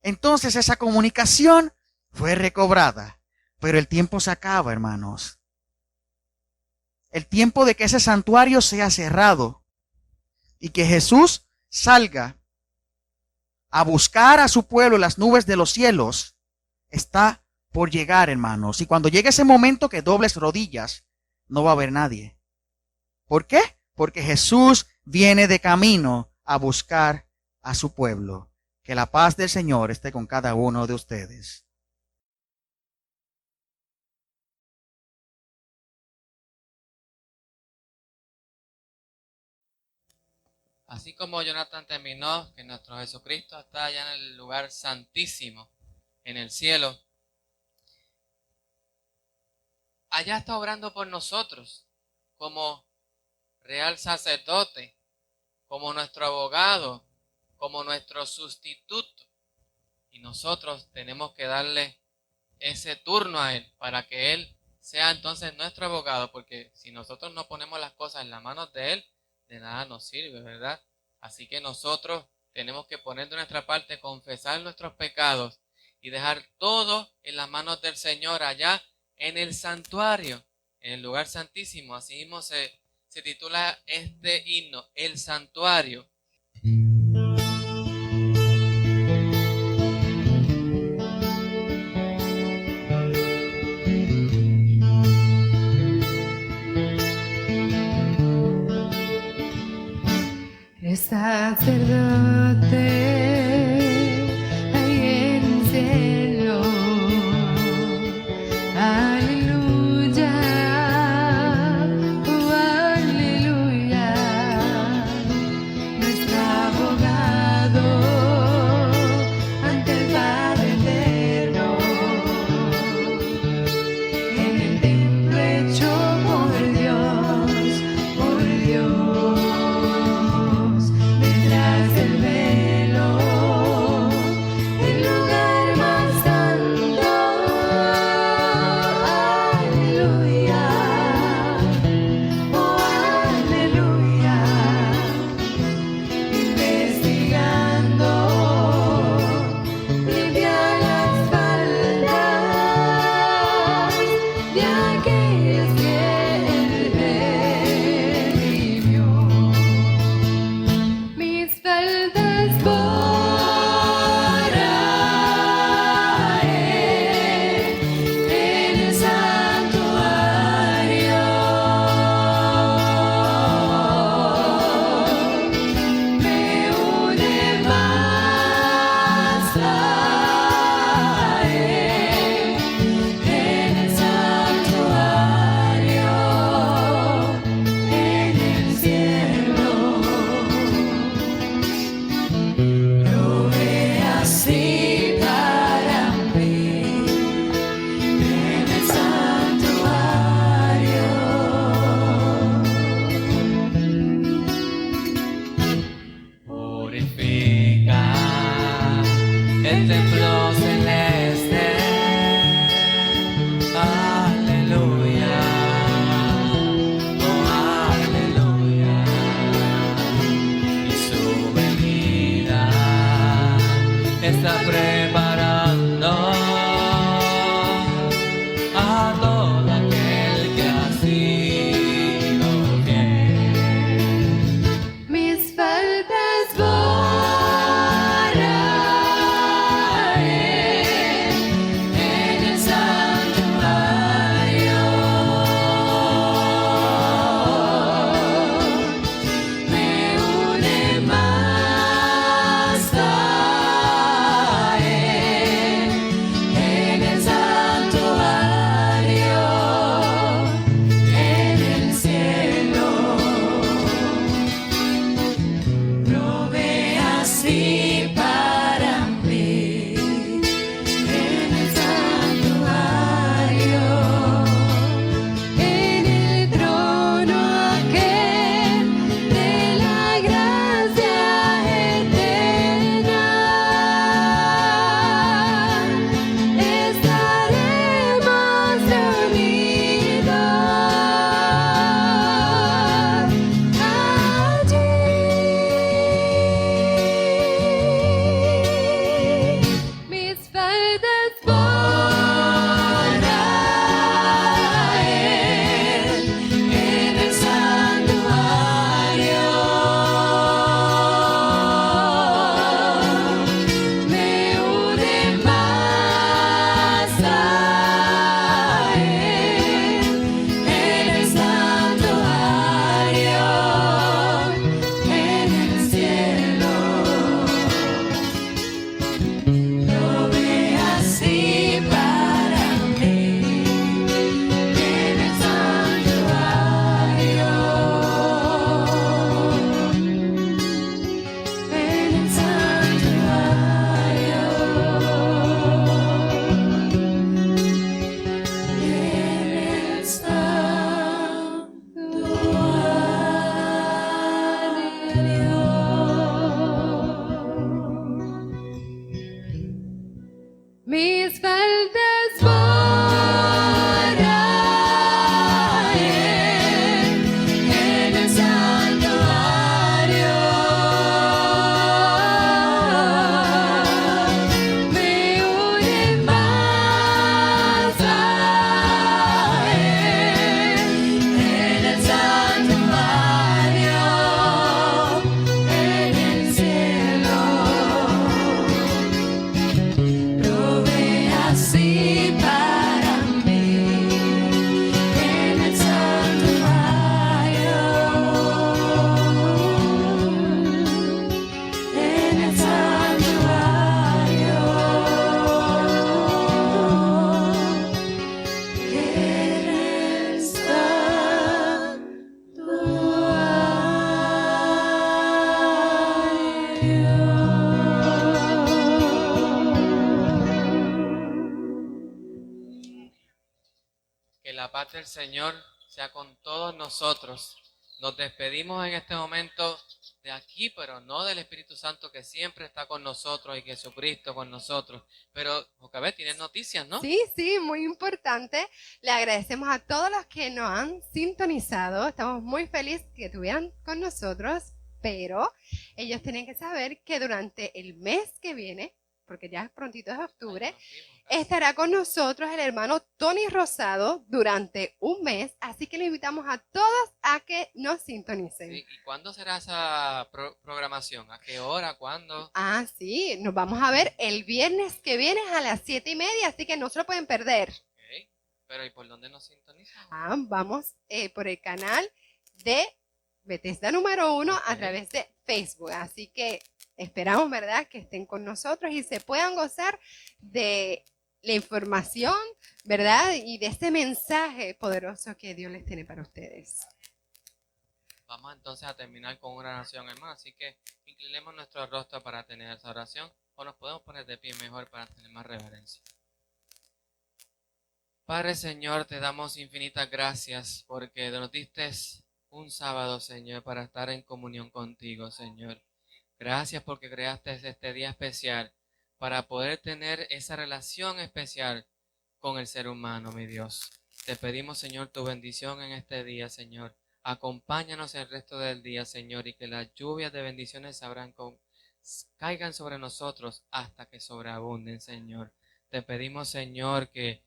Entonces esa comunicación fue recobrada. Pero el tiempo se acaba, hermanos. El tiempo de que ese santuario sea cerrado y que Jesús salga a buscar a su pueblo en las nubes de los cielos está por llegar, hermanos. Y cuando llegue ese momento que dobles rodillas, no va a haber nadie. ¿Por qué? Porque Jesús viene de camino a buscar a su pueblo. Que la paz del Señor esté con cada uno de ustedes. Así como Jonathan terminó, que nuestro Jesucristo está allá en el lugar santísimo, en el cielo, allá está obrando por nosotros, como real sacerdote, como nuestro abogado, como nuestro sustituto. Y nosotros tenemos que darle ese turno a Él, para que Él sea entonces nuestro abogado, porque si nosotros no ponemos las cosas en las manos de Él, de nada nos sirve, ¿verdad? Así que nosotros tenemos que poner de nuestra parte, confesar nuestros pecados y dejar todo en las manos del Señor allá en el santuario, en el lugar santísimo. Así mismo se titula este himno, El Santuario. El sacerdote ahí en el cielo, aleluya, oh, aleluya, nuestro abogado ante el Padre eterno, en el templo hecho por Dios, por Dios. El templo celeste, aleluya, oh aleluya, y su venida está preparando a todo aquel que ha sido fiel. Mis faltas paz del Señor sea con todos nosotros. Nos despedimos en este momento de aquí, pero no del Espíritu Santo que siempre está con nosotros y Jesucristo con nosotros. Pero, Jocabet, tienes noticias, ¿no? Sí, sí, muy importante. Le agradecemos a todos los que nos han sintonizado. Estamos muy felices que estuvieran con nosotros, pero ellos tienen que saber que durante el mes que viene, porque ya prontito es octubre, estará con nosotros el hermano Tony Rosado durante un mes, así que le invitamos a todos a que nos sintonicen. Sí, ¿y cuándo será esa programación? ¿A qué hora? ¿Cuándo? Ah, sí, nos vamos a ver el viernes que viene a las 7:30, así que no se lo pueden perder. Ok. Pero ¿y por dónde nos sintonizan? Vamos por el canal de Bethesda número 1 a Ok. través de Facebook, así que esperamos, ¿verdad?, que estén con nosotros y se puedan gozar de la información, ¿verdad? Y de este mensaje poderoso que Dios les tiene para ustedes. Vamos entonces a terminar con una oración, hermano. Así que inclinemos nuestro rostro para tener esa oración. O nos podemos poner de pie mejor para tener más reverencia. Padre Señor, te damos infinitas gracias porque nos diste un sábado, Señor, para estar en comunión contigo, Señor. Gracias porque creaste este día especial para poder tener esa relación especial con el ser humano, mi Dios. Te pedimos, Señor, tu bendición en este día, Señor. Acompáñanos el resto del día, Señor, y que las lluvias de bendiciones caigan sobre nosotros hasta que sobreabunden, Señor. Te pedimos, Señor, que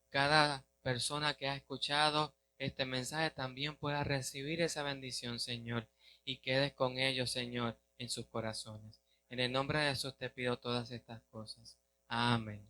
cada persona que ha escuchado este mensaje también pueda recibir esa bendición, Señor, y quedes con ellos, Señor, en sus corazones. En el nombre de Jesús te pido todas estas cosas. Amén.